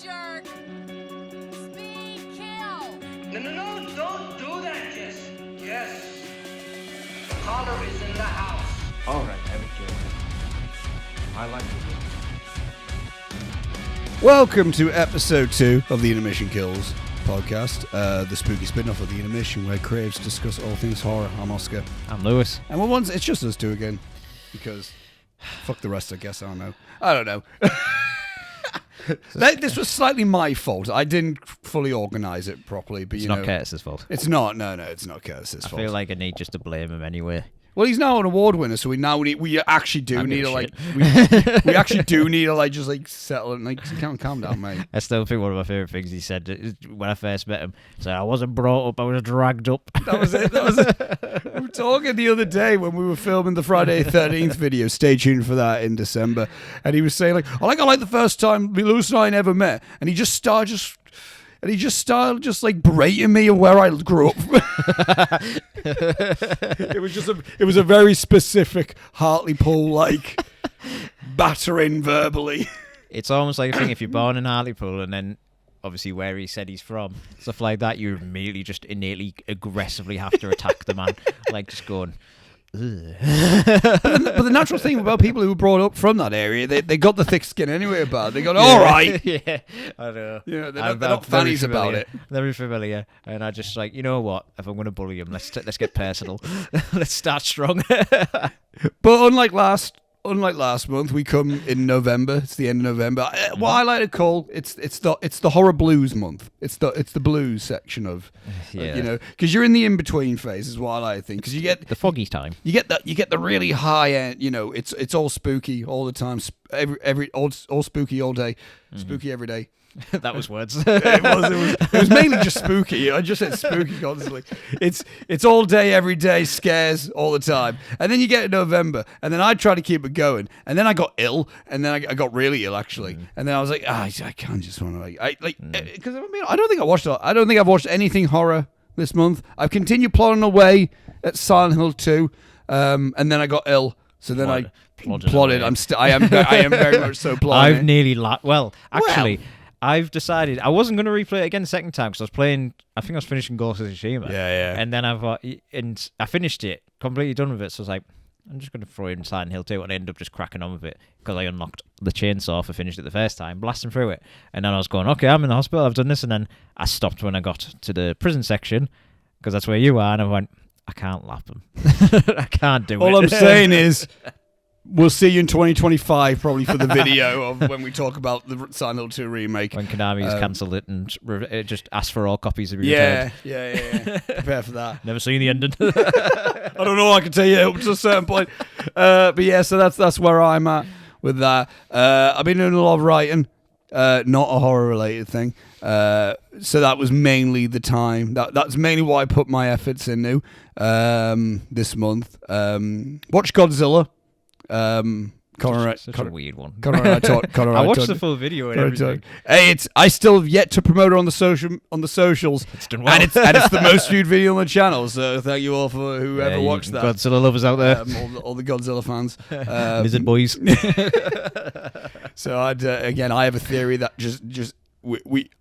jerk! Speed kill! No, don't do that, Jess. Yes. Caller is in the house. All right, okay. I like it. Welcome to episode 2 of the Intermission Kills Podcast, the spooky spin-off of the Intermission, where creatives discuss all things horror. I'm Oscar. I'm Lewis. And once it's just us two again, because fuck the rest, I guess. I don't know. This was slightly my fault. I didn't fully organise it properly, but It's not Curtis's fault. It's not. No, it's not Curtis's fault. I feel like I need just to blame him anyway. Well, he's now an award winner, so we actually do need to we actually do need to just settle it and calm down, mate. I still think one of my favourite things he said when I first met him. So I wasn't brought up, I was dragged up. That was it. We were talking the other day when we were filming the Friday the 13th video. Stay tuned for that in December. And he was saying I like the first time Lewis and I never met, and he just started berating me of where I grew up. It was a very specific Hartlepool battering verbally. It's almost like a thing if you're born in Hartlepool and then obviously where he said he's from, stuff like that, you immediately just innately aggressively have to attack the man, just going. But the natural thing about people who were brought up from that area, they got the thick skin anyway about it. They got all right. Yeah, I know. Yeah, they're not fannies about it. They're very familiar, and I just you know what? If I'm going to bully him, let's get personal. Let's start strong. But unlike last month, we come in November. It's the end of November. What I like to call it's the horror blues month. It's the blues section of because you're in the in between phase is what I like to think, because you get the foggy time. You get the really high end. It's all spooky all the time. All spooky all day. Spooky every day. That was words. It was mainly just spooky. I just said spooky constantly. It's all day, every day, scares all the time. And then you get to November, and then I try to keep it going. And then I got ill, and then I got really ill actually. And then I was like, I can't just want to because I don't think I've watched anything horror this month. I've continued plodding away at Silent Hill 2, and then I got ill. So then I plodded. I am very much so plodding. I've nearly I've decided I wasn't going to replay it again the second time because I think I was finishing Ghost of Tsushima. Yeah. And then I finished it, completely done with it. So I was like, I'm just going to throw in Silent Hill 2, and I ended up just cracking on with it because I unlocked the chainsaw for finished it the first time, blasting through it. And then I was going, okay, I'm in the hospital, I've done this. And then I stopped when I got to the prison section because that's where you are. And I went, I can't lap them. I can't do it. All I'm saying is, we'll see you in 2025 probably for the video of when we talk about the Silent Hill 2 remake. When Konami has cancelled it and just asked for all copies of your Yeah. Prepare for that. Never seen the ending. I don't know, I can tell you up to a certain point. But yeah, so that's where I'm at with that. I've been doing a lot of writing, not a horror-related thing. So that was mainly the time. That's mainly what I put my efforts into this month. Watch Godzilla. Such a weird one. I watched the full video and everything. Hey, I still have yet to promote it on the socials. It's done well. And it's the most viewed video on the channel. So thank you all for whoever watched that. Godzilla lovers out there. All the Godzilla fans. Lizard boys. So I have a theory that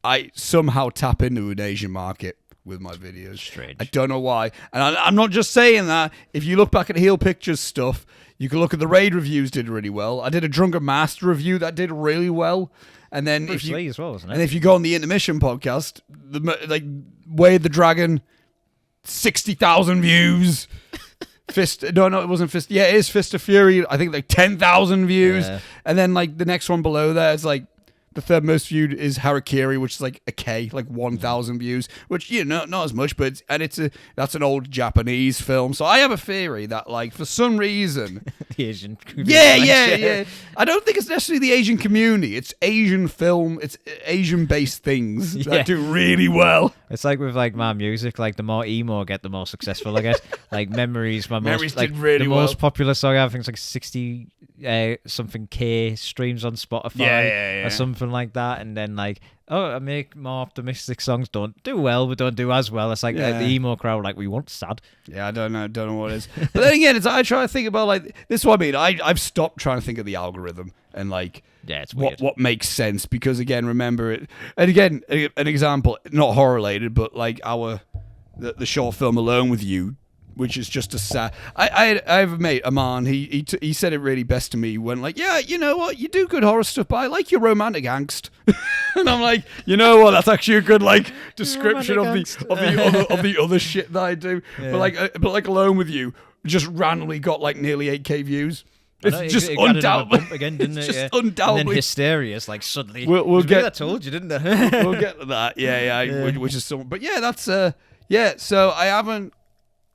I somehow tap into an Asian market with my videos. Strange. I don't know why. And I'm not just saying that. If you look back at Heel Pictures stuff, you can look at the Raid reviews did really well. I did a Drunken Master review that did really well. And then Bruce Lee as well, isn't it? And if you go on the Intermission podcast, Way of the Dragon, 60,000 views. It wasn't Fist. Yeah, it is Fist of Fury. I think 10,000 views. Yeah. And then the next one below there is the third most viewed is Harakiri, which is a K, 1,000 views, which not as much, but that's an old Japanese film. So I have a theory that for some reason the Asian community. Yeah. I don't think it's necessarily the Asian community. It's Asian film. It's Asian based things that do really well. It's like with my music. The more emo I get, the more successful I get. Like Memories, Memories like did really the well. most popular song. I think it's like 60 something K streams on Spotify, Yeah. or something like that. And then like, I make more optimistic songs. Don't do well, but don't do as well. It's like the emo crowd, like we want sad. Yeah, I don't know what it is. But then again, I try to think about like this is what I mean. I've stopped trying to think of the algorithm and like It's weird. what makes sense, because again, remember it. And again, an example, not horror related, but like the short film Alone with You, which is just a sad. I have a mate, Aman. He said it really best to me when like, yeah, you know what, you do good horror stuff, but I like your romantic angst. And I'm like, you know what, that's actually a good like description of the other shit that I do. Yeah. But like Alone with You just randomly got like nearly 8K views. It's I know, just it got another undoubtedly bump again, didn't it's it? just Yeah. And then undoubtedly. Hysteria is like suddenly. We'll get. I told you, didn't I? We'll get to that. Yeah. Which is some. But yeah, that's So I haven't.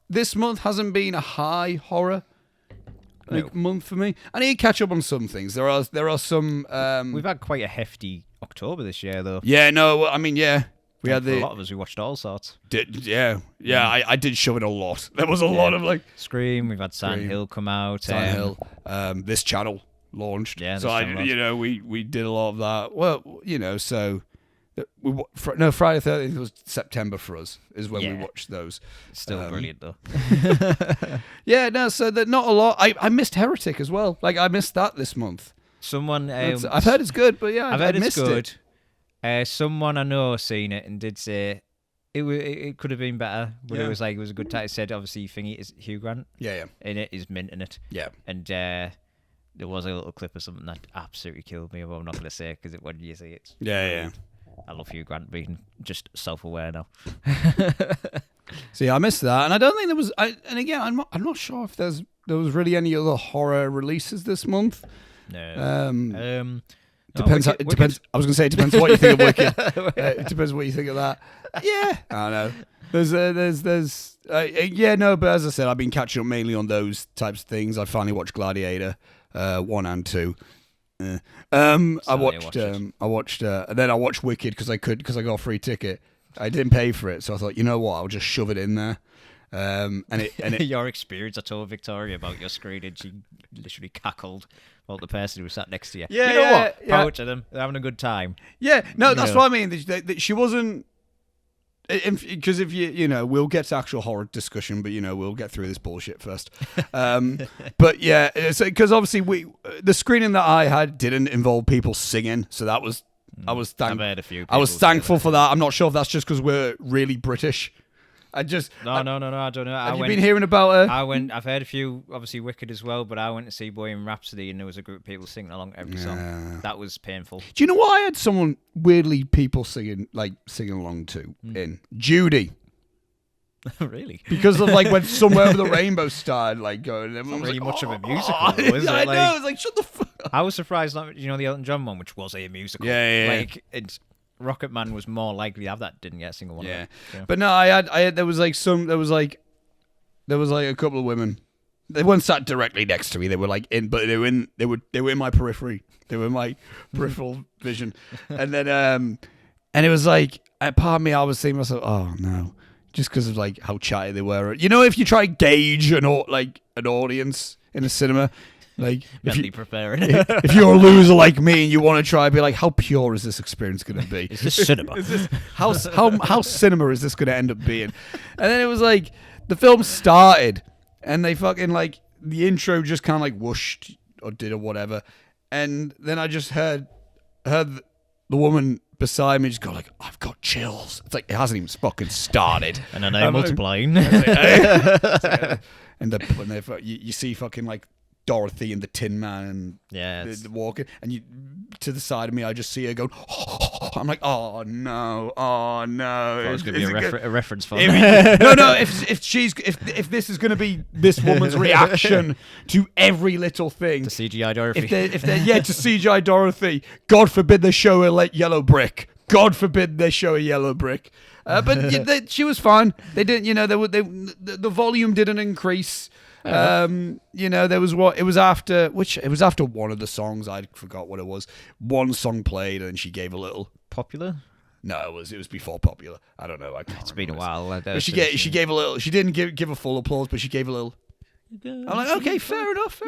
This month hasn't been a high horror month for me. I need to catch up on some things. There are some. We've had quite a hefty October this year, though. Yeah. No. I mean, yeah. We had a lot of us. We watched all sorts. I did shove it a lot. There was a lot of like Scream. We've had Silent Hill come out. Silent Hill. This channel launched. Yeah. So we did a lot of that. Well, so. Friday the 13th was September for us, is when we watched those. Still brilliant, though. So that not a lot. I missed Heretic as well. Like, I missed that this month. Someone... I've heard it's good, but yeah, I've heard I missed it's good. it. Someone I know seen it and did say it could have been better, but Yeah. it was a good time. It said, obviously, thingy is Hugh Grant Yeah. in it, is mint in it. Yeah. And there was a little clip of something that absolutely killed me, but I'm not going to say it, because when you see it... Yeah. I love Hugh Grant being just self-aware now. So yeah, I missed that, and I don't think there was. And again, I'm not sure if there was really any other horror releases this month. No. Depends. Wicked, depends. I was going to say it depends what you think of Wicked. It depends what you think of that. Yeah, I don't know. There's but as I said, I've been catching up mainly on those types of things. I finally watched Gladiator 1 and 2. I watched and then I watched Wicked because I got a free ticket. I didn't pay for it, so I thought, you know what, I'll just shove it in there. And it Your experience, I told Victoria about your screen, and she literally cackled about the person who sat next to you. Yeah, you know yeah, what? yeah. Power to them. They're having a good time. Yeah, no, that's No. what I mean. That she wasn't. Because if we'll get to actual horror discussion, but we'll get through this bullshit first. But yeah, because obviously the screening that I had didn't involve people singing, so that was I've heard a few. I was people say thankful for that. I'm not sure if that's just because we're really British. No, I don't know. Have you been hearing about? I've heard a few, obviously Wicked as well, but I went to see Bohemian Rhapsody, and there was a group of people singing along every song. That was painful. Do you know what I had someone weirdly people singing along to in Judy? Really? Because of like when Somewhere Over the Rainbow started like going, everyone was Really like, much of a "Oh." musical, though, is it? I Like- know. It's like, shut the fuck up. I was surprised, the Elton John one, which was a musical. Yeah. Like, Rocket Man was more likely to have that. Didn't get a single one. Yeah. Of them. But no, I had. There was like a couple of women. They weren't sat directly next to me. They were like in, but they were in my periphery. They were in my peripheral vision. And then and it was like, part of me, I was thinking to myself, oh no. Just because of like how chatty they were. If you try to gauge an audience in a cinema, like Mentally preparing. if you're a loser like me and you want to try and be like, how pure is this experience going to be? Is this cinema? How cinema is this going to end up being? And then it was like the film started and they fucking like the intro just kind of like whooshed or did or whatever, and then I just heard the woman beside me just go like, I've got chills. It's like it hasn't even fucking started. And then I'm multiplying. And you see fucking like Dorothy and the Tin Man and Yes. walking, and you to the side of me, I just see her going. I'm like, oh no. It's going to be a reference for no. If this is going to be this woman's reaction to every little thing, to CGI Dorothy. if they to CGI Dorothy, God forbid they show her yellow brick. God forbid they show a yellow brick. But she was fine. They didn't. The volume didn't increase. There was it was after one of the songs. I forgot what it was. One song played and she gave a little. Popular? No, it was before Popular. I don't know. I can't. It's been a remember. while. But she gave a little. She didn't give a full applause, but she gave a little. I'm like, okay, fair enough.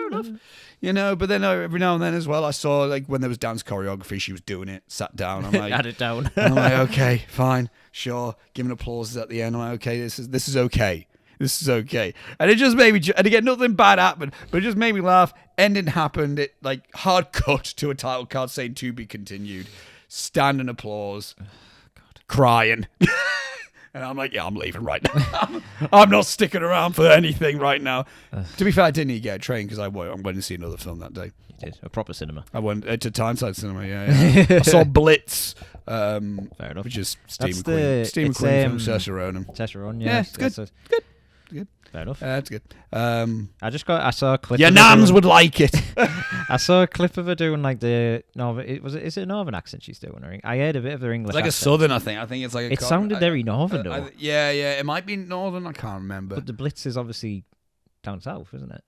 You know, but then every now and then as well, I saw like when there was dance choreography, she was doing it, sat down. I'm like, Add it down. I'm like, okay, fine, sure. Giving applauses at the end. I'm like, okay, this is okay. This is okay. And it just made me, and again, nothing bad happened, but it just made me laugh. Ending happened. It like hard cut to a title card saying to be continued. Standing applause. Crying. And I'm like, yeah, I'm leaving right now. I'm not sticking around for anything right now. To be fair, I didn't need to get a train because I'm going to see another film that day. You did. A proper cinema. I went to Tyneside Cinema, yeah. I saw Blitz, Fair enough. which is Steve That's McQueen. Steve it's, McQueen from Saoirse Ronan. Saoirse Ronan, Yeah, it's good. Good. Fair enough. That's good. I saw a clip. Your of her nams doing- would like it. I saw a clip of her doing like the is it a Northern accent she's doing? I heard a bit of her English. It's like a accent. Southern, I think. I think it's like a It sounded very Northern though. yeah. It might be Northern. I can't remember. But the Blitz is obviously down south, isn't it?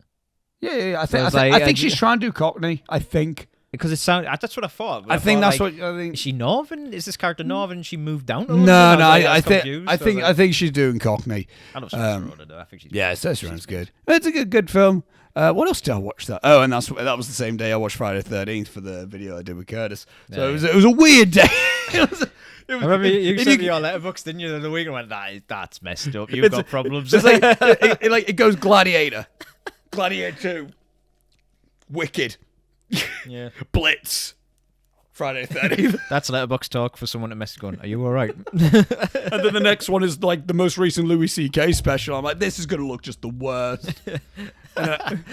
Yeah. So it's I like- think she's trying to do Cockney. I think. Because it sound that's what I thought. I think thought, that's like, what I think. Is she Northern? Is this character Northern? She moved down. No, I was think confused. I think I think she's doing Cockney. I love Saoirse Ronan, though. I think she's Yeah, Saoirse Ronan's good. It's a good film. What else did I watch that? Oh, and that was the same day I watched Friday the 13th for the video I did with Curtis. So Yeah, it was a weird day. It was I remember you if sent me your letterbox, didn't you, the other week? I went, that's messed up. You've got problems. It's like it goes Gladiator, Gladiator 2, Wicked, Yeah. Blitz, Friday the 13th. That's letterbox talk for someone to message going, are you all right? And then the next one is like the most recent Louis C.K. special. I'm like, this is going to look just the worst. and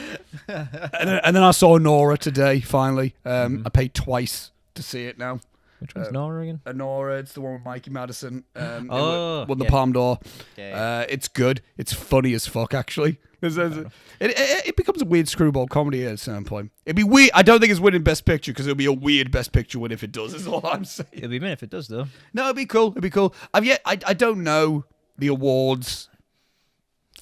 then I saw Nora today, finally. I paid twice to see it now. Which one's Nora again? Nora, it's the one with Mikey Madison. It won the yeah. Palme d'Or. Yeah. It's good. It's funny as fuck, actually. It becomes a weird screwball comedy at a certain point. It'd be weird. I don't think it's winning Best Picture because it'll be a weird Best Picture win if it does, is all I'm saying. It'll be a minute if it does, though. No, it'd be cool. I don't know the awards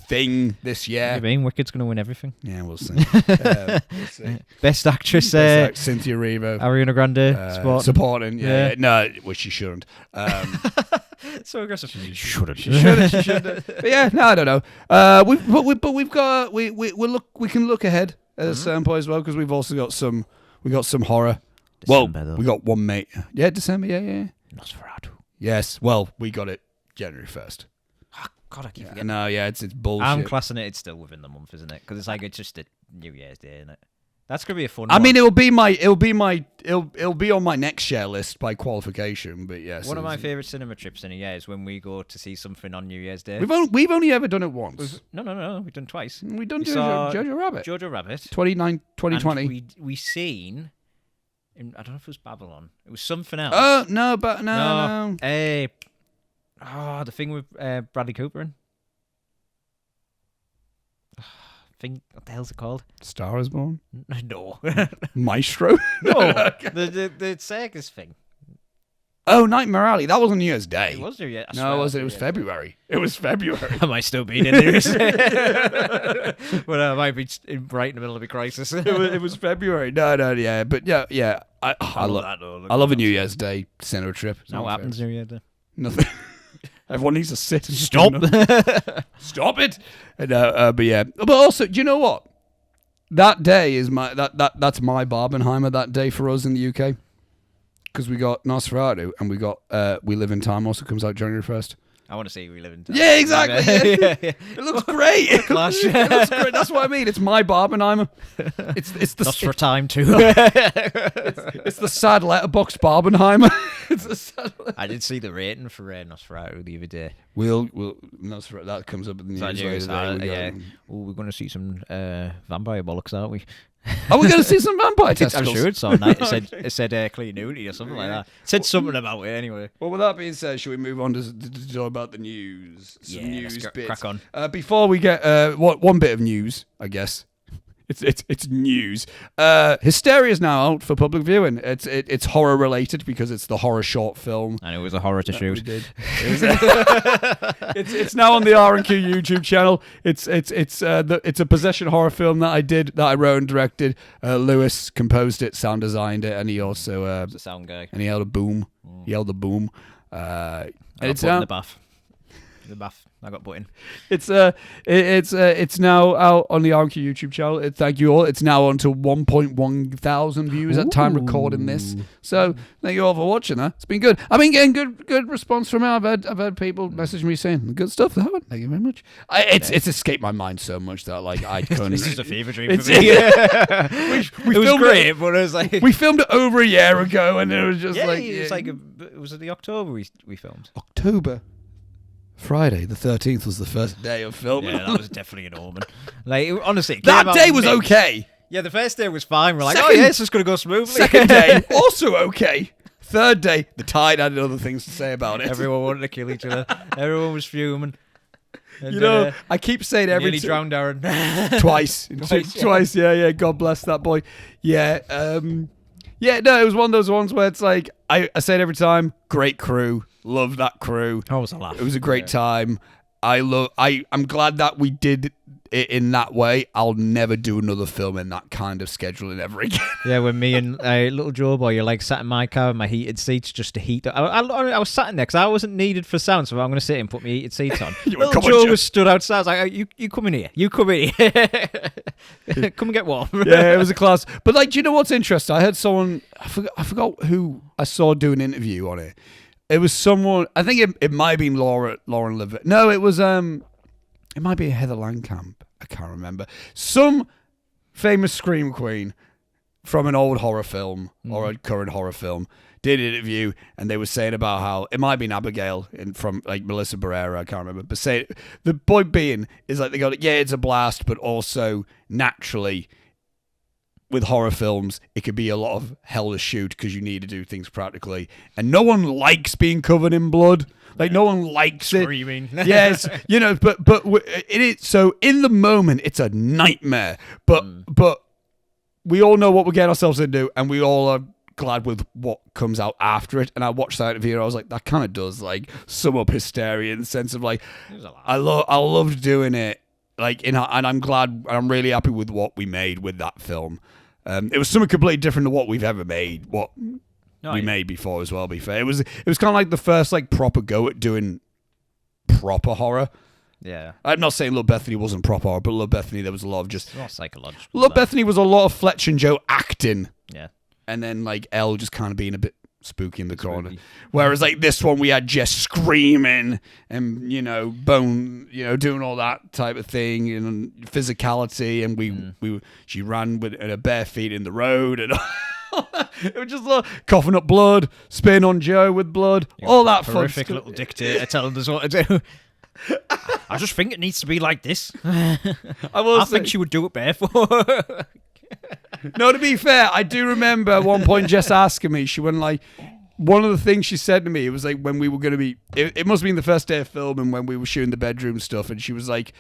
thing this year. I mean, Wicked's going to win everything. Yeah, we'll see. We'll see. Best actress, Cynthia Erivo. Ariana Grande, supporting. Yeah. Yeah. No, which she shouldn't. So aggressive. She shouldn't. She should. But yeah, no, I don't know. We've got we can look ahead at a certain point as well because we've also got some horror. December, though. We got one mate. Yeah, December. Yeah. NOSFERATU. Yes. Well, we got it January 1st. Oh, God, I keep Yeah, forgetting. no, yeah, it's bullshit. I'm classing it. It's still within the month, isn't it? Because it's like it's just a New Year's Day, isn't it? That's gonna be a fun. I one. mean, it'll be on my next share list by qualification. But yes, One of my favourite cinema trips in a year is when we go to see something on New Year's Day. We've only ever done it once. No, we've done twice. We've done We saw Jojo Rabbit. Jojo Rabbit. 2020. And we seen. I don't know if it was Babylon. It was something else. Oh no, but no. The thing with Bradley Cooper in. What the hell's it called? Star is Born. No, Maestro. no, the circus thing. Oh, Nightmare Alley. That wasn't New Year's Day. It was there yet? No, it wasn't. It was February. It was February. I might still be in there. But I might be right in the middle of a crisis. it was February. No, yeah, but yeah. I love a New Year's Day cinema trip. It's Now not what happens fair. New Year's Day? Nothing. Everyone needs to sit and Stop. Stop it. But yeah. But also, do you know what? That day is that's my Barbenheimer that day for us in the UK. Because we got NOSFERATU and we got We Live in Time also comes out January 1st. I want to see We Live in Time. Yeah, exactly. Yeah. Yeah. It looks great. It Clash. looks great. That's what I mean. It's my Barbenheimer. It's the That's for time too. it's the sad letterbox Barbenheimer. It's the sad. I did see the rating for NOSFERATU the other day. We'll NOSFERATU, that comes up in the So I news knew, later today. yeah. We're going to see some vampire bollocks, aren't we? Are we going to see some vampire I'm testicles? sure it's on night. It said clean nudity or something like that. It said something about it anyway. Well, with that being said, should we move on to talk about the news? Some news let's bits. crack on. Before we get one bit of news, I guess. It's news. Hysteria is now out for public viewing. It's horror related because it's the horror short film. And it was a horror to We shoot. did. It's now on the R&Q YouTube channel. It's a possession horror film that I wrote and directed. Lewis composed it, sound designed it, and he also It's a sound guy. and he held a boom. He held the boom. I And it's got put in now the bath. The bath. I got put in. it's now out on the RQ YouTube channel. Thank you all. It's now on to 1.1 thousand views at time recording this. So thank you all for watching that. It's been good. I've been getting good response from it. I've had people message me saying good stuff. That one. Thank you very much. It's escaped my mind so much that like I couldn't. This is a fever dream for It's- me. we It was filmed great, but it was like... We filmed it over a year ago, and it was just yeah, like it was like... Was it the October we filmed? October. Friday the 13th was the first day of filming. Yeah, that was definitely an omen. Like, honestly... it That came out day was mixed. okay. Yeah, the first day was fine. We're like, Second- oh yeah, it's just going to go smoothly. Second day, also okay. Third day, the Tide had other things to say about it. Everyone wanted to kill each other. Everyone was fuming. And, You know, I keep saying every nearly drowned Aaron. twice. Twice, yeah. God bless that boy. Yeah, yeah, no, it was one of those ones where it's like, I say it every time, great crew, love that crew. Oh, it was a laugh. It was a great time. I'm glad that we did it in that way. I'll never do another film in that kind of scheduling ever again. Yeah, when me and little Joe boy, you're like sat in my car with my heated seats just to heat. I was sat in there because I wasn't needed for sound, so I'm going to sit and put my heated seats on. You went, Little "Come on, Joe Joe." was stood outside. I was like, you come in here. You come in here. Come and get warm. Yeah, it was a class. But like, do you know what's interesting? I heard someone, I forgot who I saw do an interview on it. It was someone, I think it might have been Lauren Levitt. No, it was, it might be Heather Langenkamp. I can't remember. Some famous scream queen from an old horror film or a current horror film did an interview, and they were saying about how it might have been Abigail from like Melissa Barrera, I can't remember, but say the point being is like they go, yeah, it's a blast, but also naturally with horror films it could be a lot of hell to shoot because you need to do things practically, and no one likes being covered in blood. Like no one likes Screaming. it. Yes, you know, but it is so in the moment it's a nightmare. But we all know what we're getting ourselves into, and we all are glad with what comes out after it. And I watched that interview, and I was like, that kind of does like sum up hysteria in the sense of like, I loved doing it. Like, and I'm glad, I'm really happy with what we made with that film. It was something completely different to what we've ever made. We made before as well. Be fair, it was kind of like the first like proper go at doing proper horror. Yeah. I'm not saying Little Bethany wasn't proper horror, but Little Bethany there was a lot of just It's not psychological. Little Bethany was a lot of Fletch and Joe acting, Yeah. and then like Elle just kind of being a bit spooky in the corner. Whereas like this one, we had Jess screaming and Bone, doing all that type of thing and physicality, and she ran with her bare feet in the road and. It was just like coughing up blood, spitting on Joe with blood, all that fun Horrific stuff. little dictator telling us what to do. I just think it needs to be like this. I think she would do it barefoot. No, to be fair, I do remember at one point Jess asking me, she went like, one of the things she said to me, it was like when we were going to be, it must have been the first day of filming when we were shooting the bedroom stuff, and she was like,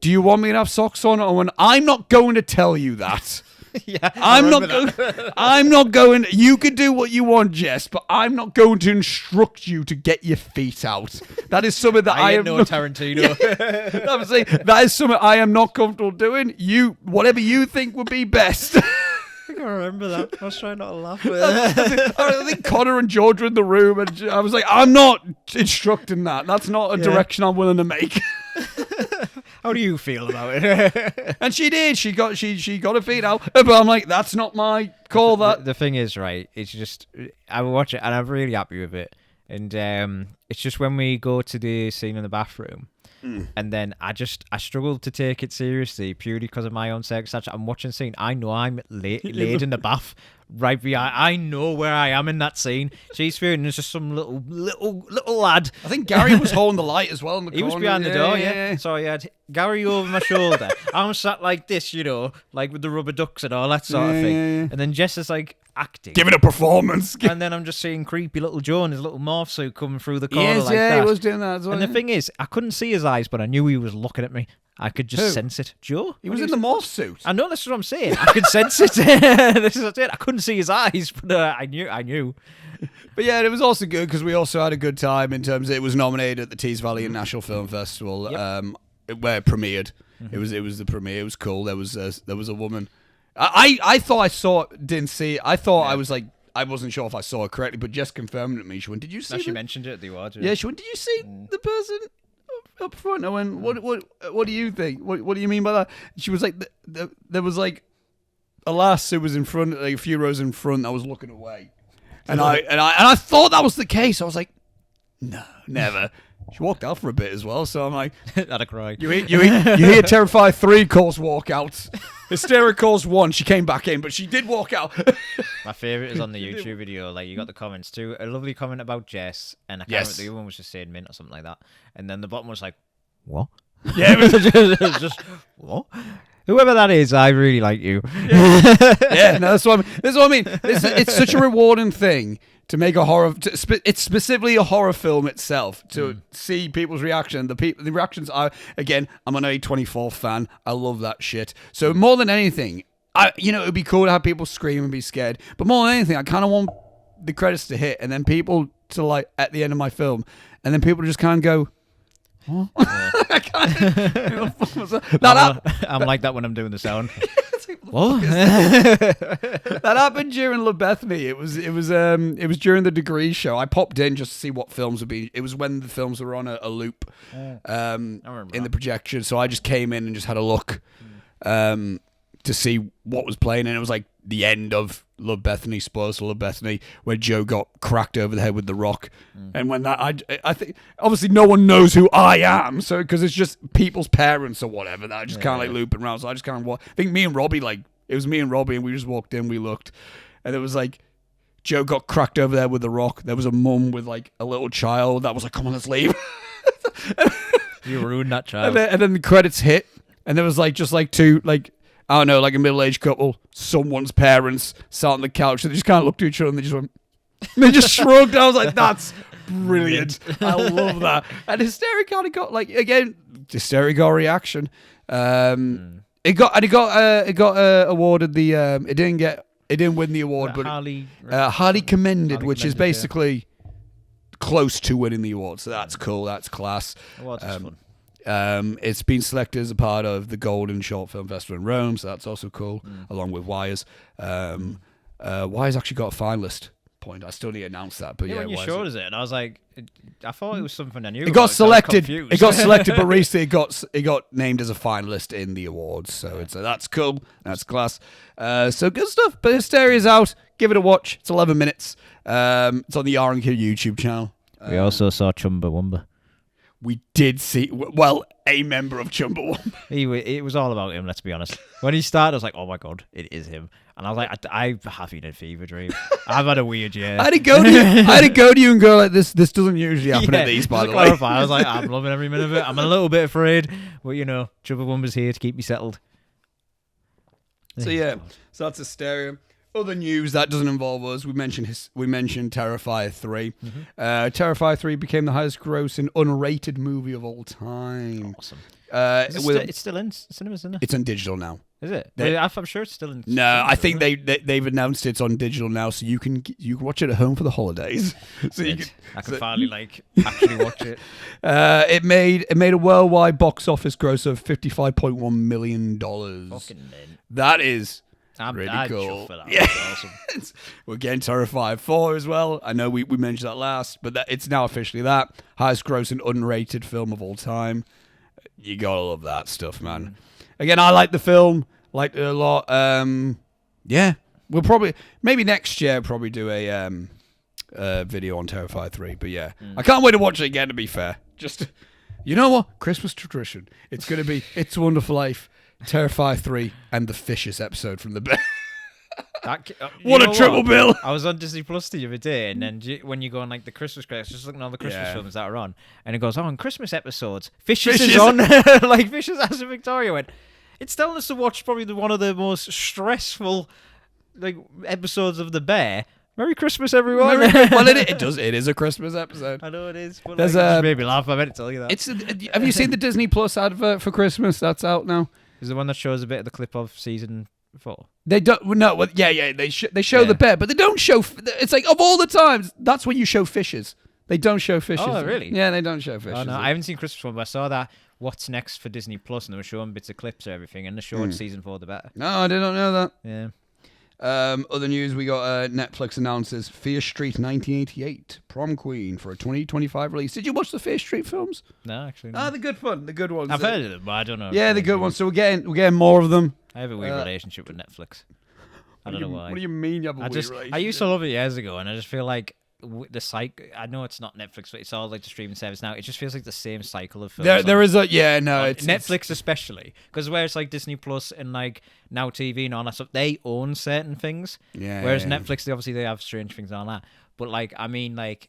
do you want me to have socks on? I went, I'm not going to tell you that. Yeah, I'm not going. You could do what you want, Jess, but I'm not going to instruct you to get your feet out. That is something that I ain't am no not, Tarantino. I'm saying that is something I am not comfortable doing. Whatever you think would be best. I remember that. I was trying not to laugh. I think Connor and George were in the room, and I was like, I'm not instructing that. That's not a direction I'm willing to make. How do you feel about it? And she did. She got her feet out. But I'm like, that's not my call. That The thing is, right, it's just, I watch it and I'm really happy with it. And it's just when we go to the scene in the bathroom, and then I struggle to take it seriously purely because of my own circumstances. I'm watching the scene. I know I'm laid in the bath right behind. I know where I am in that scene. She's feeling there's just some little lad. I think Gary was holding the light as well in the He corner. was behind the door, yeah. So I had Gary over my shoulder. I'm sat like this, like with the rubber ducks and all that sort of thing. Yeah. And then Jess is like acting. Giving a performance. And then I'm just seeing creepy little Joe in his little morph suit coming through the corner like yeah, that. he was doing that as well. And the thing is, I couldn't see his eyes, but I knew he was looking at me. I could just Who? sense it. Joe? He was in the morph suit. I know, that's what I'm saying. I could sense it. This is it. I couldn't see his eyes, but I knew. But yeah, it was also good because we also had a good time in terms of it was nominated at the Tees Valley International Film Festival, where it premiered. It was the premiere. It was cool. There was a woman. I thought I saw it, didn't see it. I thought I was like, I wasn't sure if I saw it correctly, but Jess confirmed it to me. She went, "Did you see?" She mentioned it at the awards. Yeah, she went, "Did you see the person up front?" I went, "What do you think? What do you mean by that?" She was like, "There was like a lass who was in front, like a few rows in front. I was looking away, and I thought that was the case. I was like, no, never." She walked out for a bit as well, so I'm like, had a cry. You hear Terrifier 3 calls walkouts. Hysteria calls 1. She came back in, but she did walk out. My favourite is on the YouTube video. Like, you got the comments too. A lovely comment about Jess, and I can't remember, the other one was just saying mint or something like that. And then the bottom was like, what? Yeah, it was just what? Whoever that is, I really like you. Yeah, no, that's what I mean. It's such a rewarding thing to make a horror. It's specifically a horror film itself to see people's reaction. The reactions are, again, I'm an A24 fan. I love that shit. So more than anything, it would be cool to have people scream and be scared. But more than anything, I kind of want the credits to hit, and then people to like at the end of my film, and then people just kind of go, what? I'm like that when I'm doing the sound. What? That happened during La Bethany. It was during the Degree show. I popped in just to see what films would be. It was when the films were on a loop in the projection. So I just came in and just had a look to see what was playing, and it was like the end of Love Bethany, spoilers for Love Bethany, where Joe got cracked over the head with the rock. And when that, I think, obviously no one knows who I am, so because it's just people's parents or whatever that I just kind of like looping around. So I just kind of, I think me and Robbie, it was me and Robbie, and we just walked in, we looked, and it was like, Joe got cracked over there with the rock. There was a mum with like a little child that was like, come on, let's leave. You ruined that child. And then the credits hit, and there was like just like two, like, I don't know, like a middle-aged couple, someone's parents sat on the couch, and they just kind of looked at each other, and they just went, they just shrugged. I was like, that's brilliant. I love that. And Hysteria kind of got, like, again, Hysteria got a reaction. It got awarded the, it didn't win the award, but highly commended, which is basically close to winning the award. So that's cool. That's class. Awards is fun. It's been selected as a part of the Golden Short Film Festival in Rome, so that's also cool, along with Wires. Wires actually got a finalist point. I still need to announce that, but yeah. When you showed us it, and I was like, I thought it was something I knew. It got selected. It got selected, but recently it got named as a finalist in the awards. So that's cool. That's class. So good stuff. But Hysteria's out. Give it a watch. It's 11 minutes. It's on the R&Q YouTube channel. We also saw Chumbawamba. We did see, well, a member of Chumbawamba. It was all about him, let's be honest. When he started, I was like, oh my God, it is him. And I was like, I'm having a fever dream. I've had a weird year. I had to go to you and go like, this doesn't usually happen at these, by the way. I was like, I'm loving every minute of it. I'm a little bit afraid, but Chumbawamba's here to keep me settled. So yeah, so that's Hysteria. Other news that doesn't involve us. We mentioned Terrifier 3. Terrifier 3 became the highest grossing unrated movie of all time. Awesome. It's still in cinemas, isn't it? It's on digital now. Is it? I'm sure it's still in. No, I think they've announced it's on digital now, so you can watch it at home for the holidays. So I can finally actually watch it. It made a worldwide box office gross of $55.1 million. Fucking mint. That is. I'm really cool. For that. Yeah. That's awesome. We're getting Terrifier 4 as well. I know we mentioned that last, but it's now officially that. Highest grossing unrated film of all time. You gotta love that stuff, man. Again, I like the film. Liked it a lot. Yeah. We'll probably, maybe next year, probably do a video on Terrifier 3. But yeah. I can't wait to watch it again, to be fair. Just, you know what? Christmas tradition. It's going to be It's a Wonderful Life, Terrifier 3, and the Fishes episode from the Bear. What a triple bill! I was on Disney Plus the other day, and then when you go on like the Christmas credits, just looking at all the Christmas films that are on, and it goes, on Christmas episodes, Fishes is on. Like Fishes as Victoria went. It's telling us to watch probably one of the most stressful episodes of The Bear. Merry Christmas, everyone! Well, it does. It is a Christmas episode. I know it is. But There's it just made me laugh. I meant to tell you that. Have you seen the Disney Plus advert for Christmas? That's out now. Is the one that shows a bit of the clip of season 4? They don't. No. Well, yeah. They show the bear, but they don't show. It's like of all the times, that's when you show fishes. They don't show fishes. Oh, really? Yeah, they don't show fishes. Oh no, I haven't seen Christmas one, but I saw that. What's next for Disney Plus, and they were showing bits of clips of everything, and they showed season 4 the better. No, I didn't know that. Yeah. Other news, we got Netflix announces Fear Street 1988 Prom Queen for a 2025 release. Did you watch the Fear Street films? No, actually. No. Ah, the good fun, the good ones. I've heard of them, but I don't know. Yeah, the good ones. So we're getting more of them. I have a weird relationship with Netflix. I don't know why. What do you mean you have a weird relationship? I used to love it years ago, and I just feel like the cycle. I know it's not Netflix, but it's all like the streaming service now. It just feels like the same cycle of films. There is a it's Netflix especially, because where it's like Disney Plus and like Now TV and all that stuff, they own certain things. Yeah. Whereas Netflix, they have Strange Things and all that. But like, I mean, like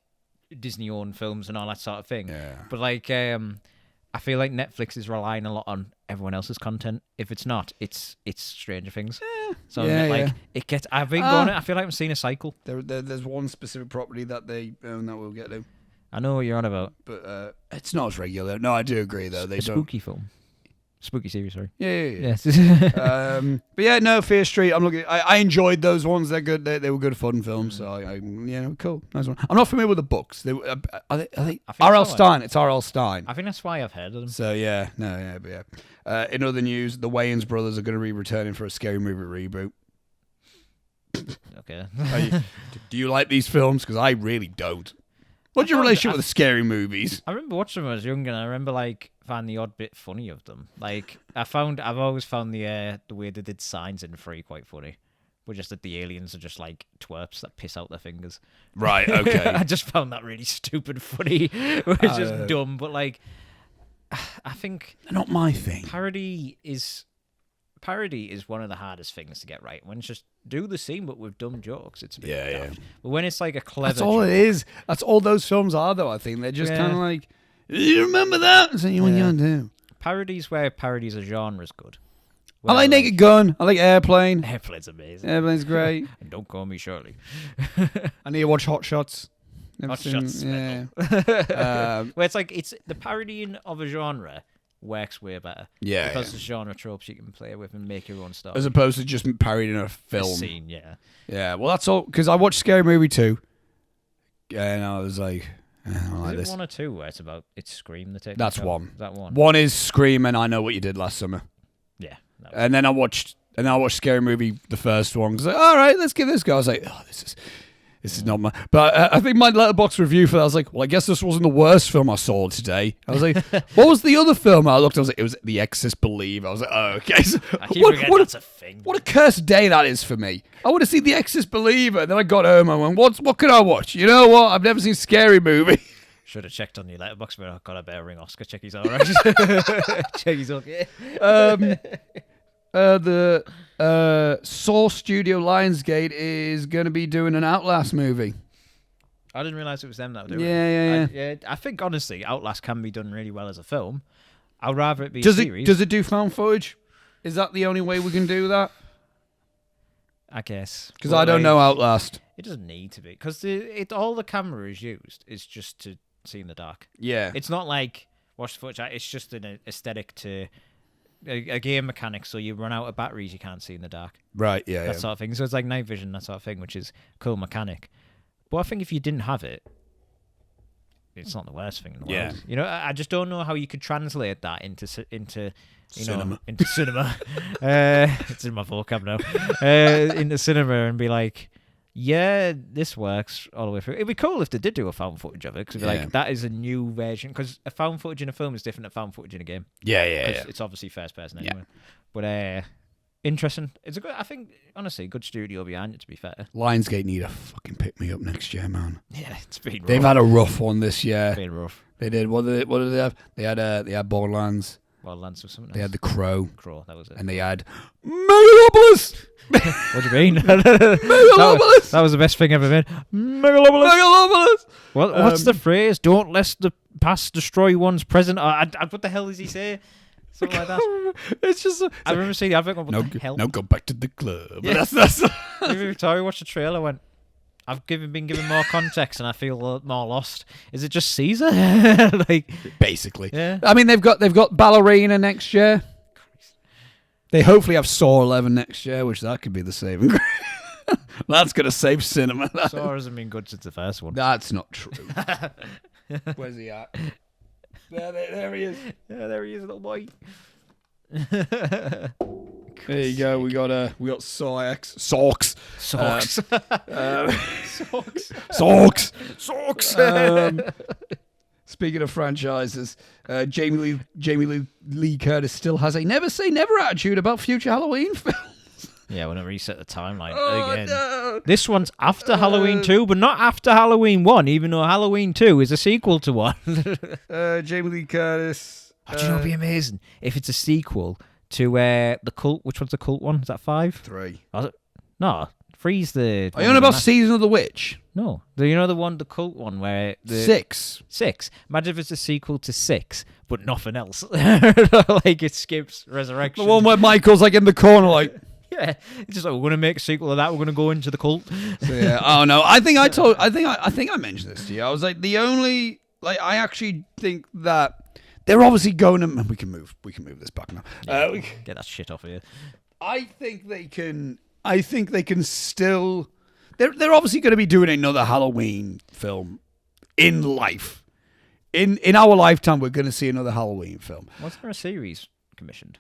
Disney owned films and all that sort of thing. Yeah. But like, I feel like Netflix is relying a lot on everyone else's content. If it's not, it's Stranger Things. So it gets. I've been going. I feel like I'm seeing a cycle. There's one specific property that they own that we'll get to, I know what you're on about. but it's not as regular. No, I do agree though. They A don't. spooky film. Spooky series, sorry. Yeah. Yes. But yeah, no, Fear Street. I'm looking. I enjoyed those ones. They're good. They were good fun films. So cool, nice one. I'm not familiar with the books. They are they R.L. Stein. It's R.L. Stein. I think that's why I've heard of them. So in other news, the Wayans brothers are going to be returning for a Scary Movie reboot. Okay. Do you like these films? Because I really don't. What's your relationship with the scary movies? I remember watching them when I was younger, and I remember like finding the odd bit funny of them. Like I've always found the way they did Signs in 3 quite funny. But just that the aliens are just like twerps that piss out their fingers. Right. Okay. I just found that really stupid funny. It's just dumb, but like I think They're not my thing. parody is one of the hardest things to get right. When it's just do the scene but with dumb jokes, it's a bit daft. But when it's like a clever That's all joke, it is. That's all those films are, though. I think they're just kind of like, you remember that? So you want to do. Parodies where parodies a genre is good. I like Naked Gun. I like Airplane. Airplane's amazing. Airplane's great. And Don't Call Me Shirley. I need to watch Hot Shots. Never Hot seen- Shots. Yeah. Where it's like it's the parodying of a genre works way better. Yeah, Because the genre tropes you can play with and make your own stuff. As opposed to just parodying a A film. scene, yeah. Yeah, well, that's all. Because I watched Scary Movie 2. And I was like, I don't like Is it this. 1 or 2 where it's Scream the technique? That's one. Is that one? One is Scream and I Know What You Did Last Summer. Yeah. That And then I watched Scary Movie, the first one. Because all right, let's give this a go. I was like, oh, this is not my. But I think my letterbox review for that, I was like, well, I guess this wasn't the worst film I saw today. I was like, what was the other film I looked? I was like, it was The Exorcist Believe. I was like, oh, okay. So, I keep forgetting that's a thing. What a cursed day that is for me. I want to see The Exorcist Believer. And then I got home and went, what can I watch? You know what? I've never seen Scary Movie. Should have checked on your letterbox, but oh god, I better ring Oscar. Check he's alright. Check he's okay. The Source Studio Lionsgate is going to be doing an Outlast movie. I didn't realise it was them that were doing Yeah. it. I think honestly, Outlast can be done really well as a film. I'd rather it be a Does series. it do found footage? Is that the only way we can do that? I guess. Because But, I don't like, know Outlast. It doesn't need to be because all the camera is used is just to see in the dark. Yeah. It's not like watch the footage. It's just an aesthetic to a game mechanic. So you run out of batteries, you can't see in the dark. Right, yeah. That sort of thing. So it's like night vision, that sort of thing, which is a cool mechanic. But I think if you didn't have it, it's not the worst thing in the world. You know, I just don't know how you could translate that into Cinema. into cinema. It's in my vocab now. Into cinema and be like, yeah, this works all the way through. It'd be cool if they did do a found footage of it because like that is a new version. Because a found footage in a film is different to found footage in a game. Yeah. It's obviously first person anyway. But interesting. It's a good. I think honestly, good studio behind it. To be fair, Lionsgate need to fucking pick me up next year, man. yeah, it's been rough. They've had a rough one this year. It's been rough. They did. What did they have? They had Borderlands. Well, Lance was something. They had else. The Crow. Crow. That was it. And they had Megalopolis. What do you mean? Megalopolis. That was the best thing ever made. Megalopolis. What's the phrase? Don't let the past destroy one's present. What the hell does he say? Something like that. It's just. I remember seeing the advert. What the hell? Now go back to the club. Yeah. That's. Every time I watched the trailer, I went, I've been given more context and I feel more lost. Is it just Caesar? Like Basically. Yeah. I mean, they've got Ballerina next year. They hopefully have Saw 11 next year, which that could be the saving. That's gonna save cinema. Saw hasn't been good since the first one. That's not true. Where's he at? There he is. Yeah, there he is, little boy. There you go. We got socks. Socks. Socks. Socks. Speaking of franchises, Jamie Lee Curtis still has a never say never attitude about future Halloween films. Yeah, we're going to reset the timeline again. No. This one's after Halloween 2, but not after Halloween 1, even though Halloween 2 is a sequel to 1. Jamie Lee Curtis. Do you know what'd be amazing? If it's a sequel to the cult. Which one's the cult one? Is that 5? 3. No, 3's the... Are you on about Season of the Witch? No. You know the cult one where... 6. 6. Imagine if it's a sequel to 6, but nothing else. Like it skips Resurrection. The one where Michael's like in the corner like... Yeah, it's just like, we're going to make a sequel of that. We're going to go into the cult. So, yeah. Oh no, I think I mentioned this to you. I was like, I actually think that they're obviously going to... We can move this back now. Yeah, get that shit off of here. I think they can still... They're obviously going to be doing another Halloween film in life. In our lifetime, we're going to see another Halloween film. Was there a series commissioned?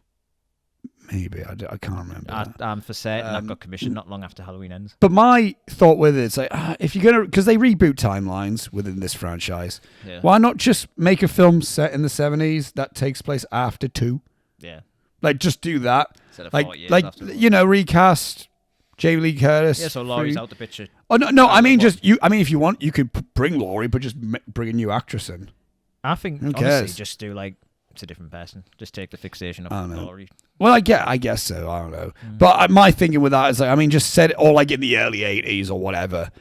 Maybe. I can't remember. I'm for certain that got commissioned not long after Halloween ends. But my thought with it is like, if you're going to... Because they reboot timelines within this franchise. Yeah. Why not just make a film set in the 70s that takes place after 2? Yeah. Like, just do that. Instead of Like, 40 years after. Recast Jamie Lee Curtis. Yeah, so Laurie's out the picture. Oh, no, I mean, if you want, you could bring Laurie, but just bring a new actress in. I think, Who honestly, cares? just do like, it's a different person. Just take the fixation I of don't know. Laurie. Well, I guess so. I don't know. But my thinking with that is like, I mean, just set it all like in the early 80s or whatever.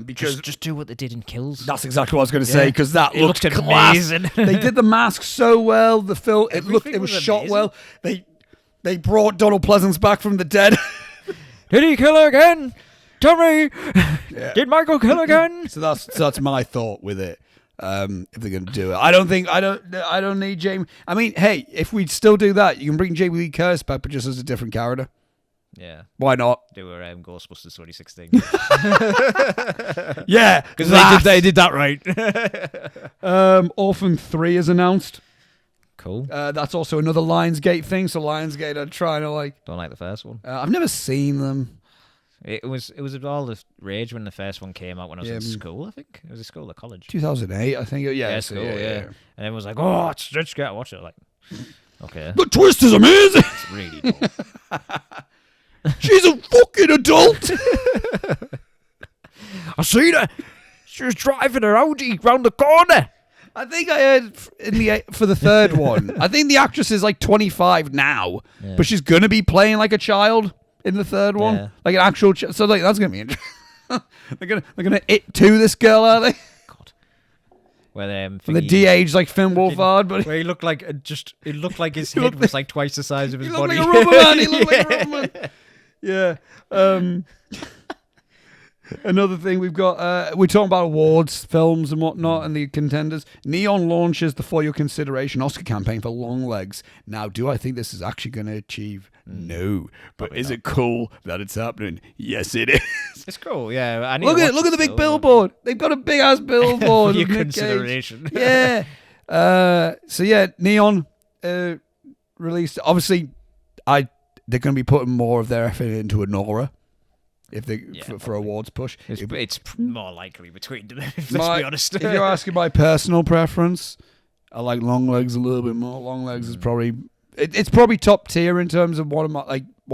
Because Just do what they did in Kills. that's exactly what I was going to say, because that It looked looked class. amazing. They did the mask so well. The film, it Everything was was shot amazing. well. They brought Donald Pleasance back from the dead. Did he kill her again? Tell me. Did Michael kill again? So that's my thought with it. If they're going to do it, I don't need Jamie. I mean, hey, if we still do that, you can bring Jamie Lee Curtis back, but just as a different character. Yeah. Why not? Do a Ghostbusters 2016. Yeah, Because they did that right. Orphan 3 is announced. Cool. That's also another Lionsgate thing. So Lionsgate are trying to like. Don't like the first one. I've never seen them. It was all the rage when the first one came out when I was in school, I think. It was a school or college. 2008, I think. Yeah, School, yeah. And everyone was like, oh, let's get watch it. Like, okay. The twist is amazing. It's really dull. She's a fucking adult. I seen her. She was driving her Audi round the corner. I think I heard for the third one. I think the actress is like 25 now, but she's gonna be playing like a child in the third one, Yeah. like an actual. So like that's gonna be interesting. they're gonna it to this girl, are they? God. Where The de-aged like Finn Wolfhard, but where he looked like it looked like his head was like twice the size of his he looked body. like a rubber man. He looked like a rubber man. Yeah. Another thing we've got, we're talking about awards, films and whatnot, and the contenders. Neon launches the For Your Consideration Oscar campaign for Longlegs. Now, do I think this is actually going to achieve? No. But is it cool that it's happening? Yes, it is. It's cool, yeah. I need Look to at watch the it big still. billboard. They've got a big ass billboard. For Your of Nick Cage. Consideration. Yeah. So yeah, Neon released. Obviously, they're going to be putting more of their effort into Anora. If they for awards push, It's more likely between them. Let's be honest. If you're asking my personal preference, I like Longlegs a little bit more. Longlegs is probably it's probably top tier in terms of one of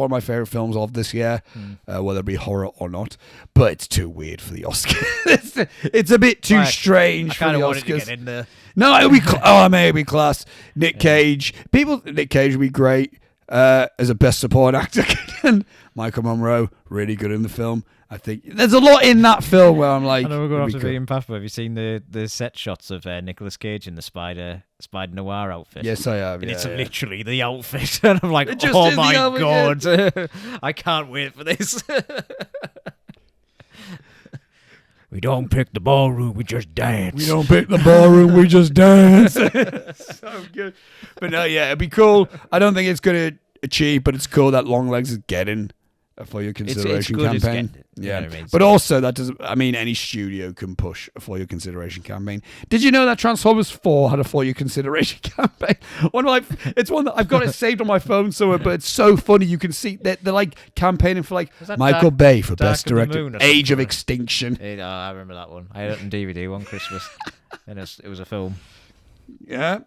my favorite films of this year, whether it be horror or not. But it's too weird for the Oscars. it's a bit too strange for the wanted Oscars. to get in there. No, it'll be maybe class. Nick Cage. Nick Cage would be great as a best supporting actor. And Michael Monroe, really good in the film. I think there's a lot in that film where I'm like, I know we're going off the beaten path, but have you seen the set shots of Nicolas Cage in the Spider Noir outfit? Yes, I have. And Yeah, it's yeah. literally the outfit. And I'm like, It just oh is the my outfit, God. I can't wait for this. We don't pick the ballroom, we just dance. We don't pick the ballroom, we just dance. So good. But no, yeah, it'd be cool. I don't think it's going to achieve, but it's cool that Longlegs is getting a for your consideration good, it's campaign. getting it, you know what I mean? But also that doesn't. I mean, any studio can push a for your consideration campaign. Did you know that Transformers 4 had a for your consideration campaign? It's one that I've got it saved on my phone somewhere, but it's so funny. You can see they're like campaigning for like Michael Bay for best director, Age of Extinction. I remember that one. I had it on DVD one Christmas, and it was a film. Yeah.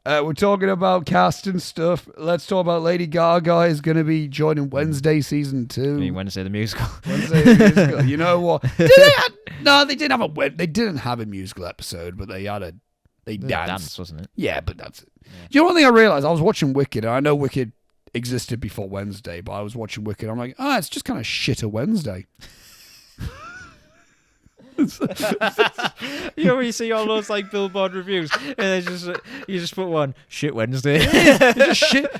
We're talking about cast and stuff. Let's talk about Lady Gaga is going to be joining Wednesday season 2. I mean, Wednesday the musical. Wednesday the musical. You know what? No, they didn't have They didn't have a musical episode, but they danced. Dance, wasn't it? Yeah, but that's it. Yeah. You know one thing I realized? I was watching Wicked, and I know Wicked existed before Wednesday, but I was watching Wicked. I'm like, it's just kind of shit a Wednesday. You know when you see all those like billboard reviews and they you just put one shit Wednesday. Just shit.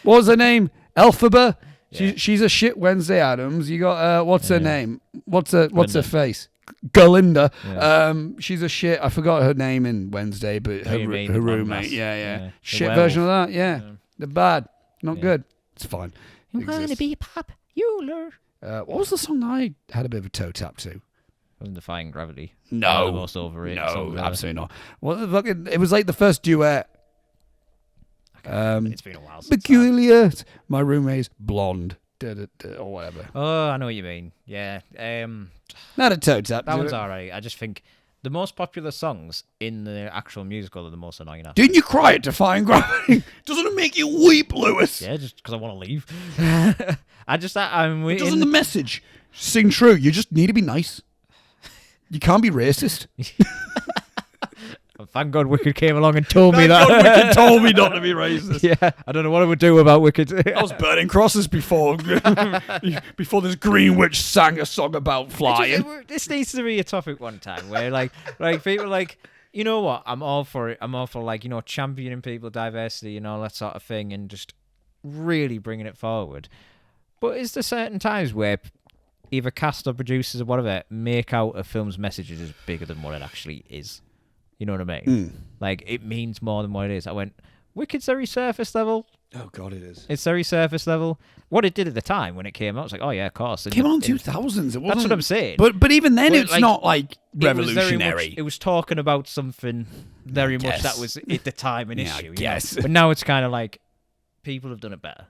What was her name? Elphaba. Yeah. She's a shit Wednesday Addams. You got what's her name? What's her face? Galinda. Yeah. She's a shit. I forgot her name in Wednesday, but her roommate. Yeah. Shit version of that. Yeah. They're bad. Not good. It's fine. You wanna be popular. What was the song that I had a bit of a toe tap to? Wasn't Defying Gravity. No. The most overrated song ever. Absolutely not. Well, it was like the first duet. It's been a while since Peculiar. My roommate's blonde. Or whatever. Oh, I know what you mean. Yeah. Not a toe tap. That one's alright. I just think the most popular songs in the actual musical are the most annoying. Didn't you cry at Defying Gravity? Doesn't it make you weep, Lewis? Yeah, just because I want to leave. I'm waiting. Doesn't the message sing true? You just need to be nice. You can't be racist. Thank God Wicked came along and told me that. God Wicked told me not to be racist. Yeah, I don't know what I would do about Wicked. I was burning crosses before this green witch sang a song about flying. This needs to be a topic one time where like people like, you know what, I'm all for it. I'm all for like, championing people, diversity, that sort of thing, and just really bringing it forward. But is there certain times where either cast or producers or whatever make out a film's messages as bigger than what it actually is? You know what I mean? Like, it means more than what it is. I went, Wicked's very surface level. Oh, God, it is. It's very surface level. What it did at the time when it came out, it was like, oh, yeah, of course. It came on 2000s. That's what I'm saying. But even then, it's not, like, revolutionary. It was talking about something very much that was, at the time, an issue. I guess. But now it's kind of like, people have done it better.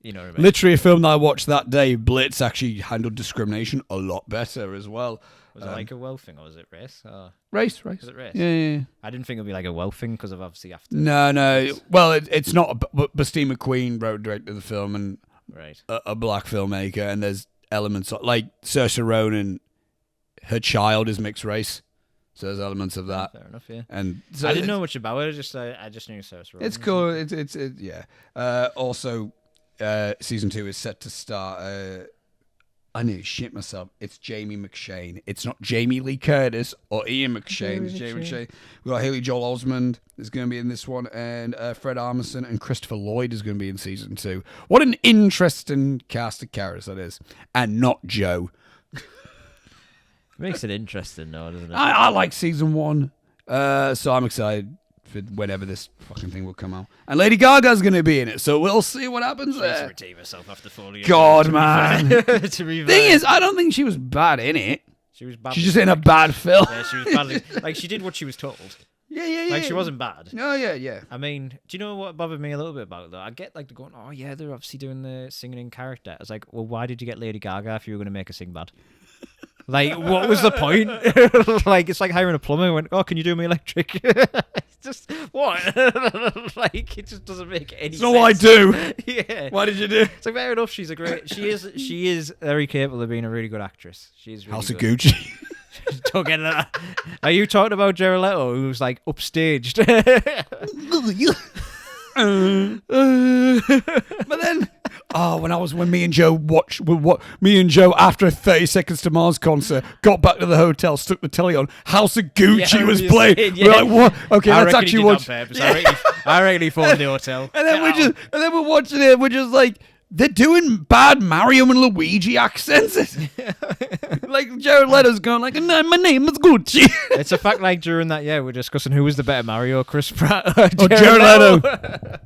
You know what I mean? Literally a film that I watched that day, Blitz actually handled discrimination a lot better as well. Was it like a wealth thing or was it race? Race. Was it race? Yeah. I didn't think it would be like a wealth thing because of obviously after. No. Well, it's not. But Steve McQueen wrote and directed the film and a black filmmaker, and there's elements of, like Saoirse Ronan, her child is mixed race. So there's elements of that. Fair enough, yeah. And so I didn't know much about it. I just knew Saoirse Ronan. It's cool. It's yeah. Also, season 2 is set to start. I nearly shit myself. It's Jamie McShane. It's not Jamie Lee Curtis or Ian McShane. It's Jamie McShane. We've got Haley Joel Osment is going to be in this one, and Fred Armisen and Christopher Lloyd is going to be in season 2. What an interesting cast of characters that is, and not Joe. Makes it interesting, though, doesn't it? I like season 1, so I'm excited for whenever this fucking thing will come out. And Lady Gaga's going to be in it, so we'll see what happens there. To redeem herself after 4 years. God, man. Thing is, I don't think she was bad in it. She was bad. She's just in a bad film. Yeah, she was badly. Like, she did what she was told. Yeah. Like, she wasn't bad. Oh, yeah. I mean, do you know what bothered me a little bit about it, though? I get, like, the going, oh, yeah, they're obviously doing the singing in character. I was like, well, why did you get Lady Gaga if you were going to make her sing bad? Like, what was the point? Like, it's like hiring a plumber who went, oh, can you do me electric? It's just, what? Like, it just doesn't make any sense. It's not what I do. Yeah. Why did you do? It's like, fair enough, she's a great, she is very capable of being a really good actress. She's really House of good. Gucci. Don't get that. Are you talking about Jared Leto, who's like upstaged? But then, when me and Joe after 30 Seconds to Mars concert got back to the hotel, stuck the telly on, House of Gucci was playing. Yeah. We're like, what? Okay, I that's reckon actually he what. did on purpose. I reckon he phoned the hotel. And then we're watching it. We're just like, they're doing bad Mario and Luigi accents. Like Jared Leto's going like, no, my name is Gucci. It's a fact. Like during that year, we're discussing who was the better Mario, Chris Pratt or Jared Leto.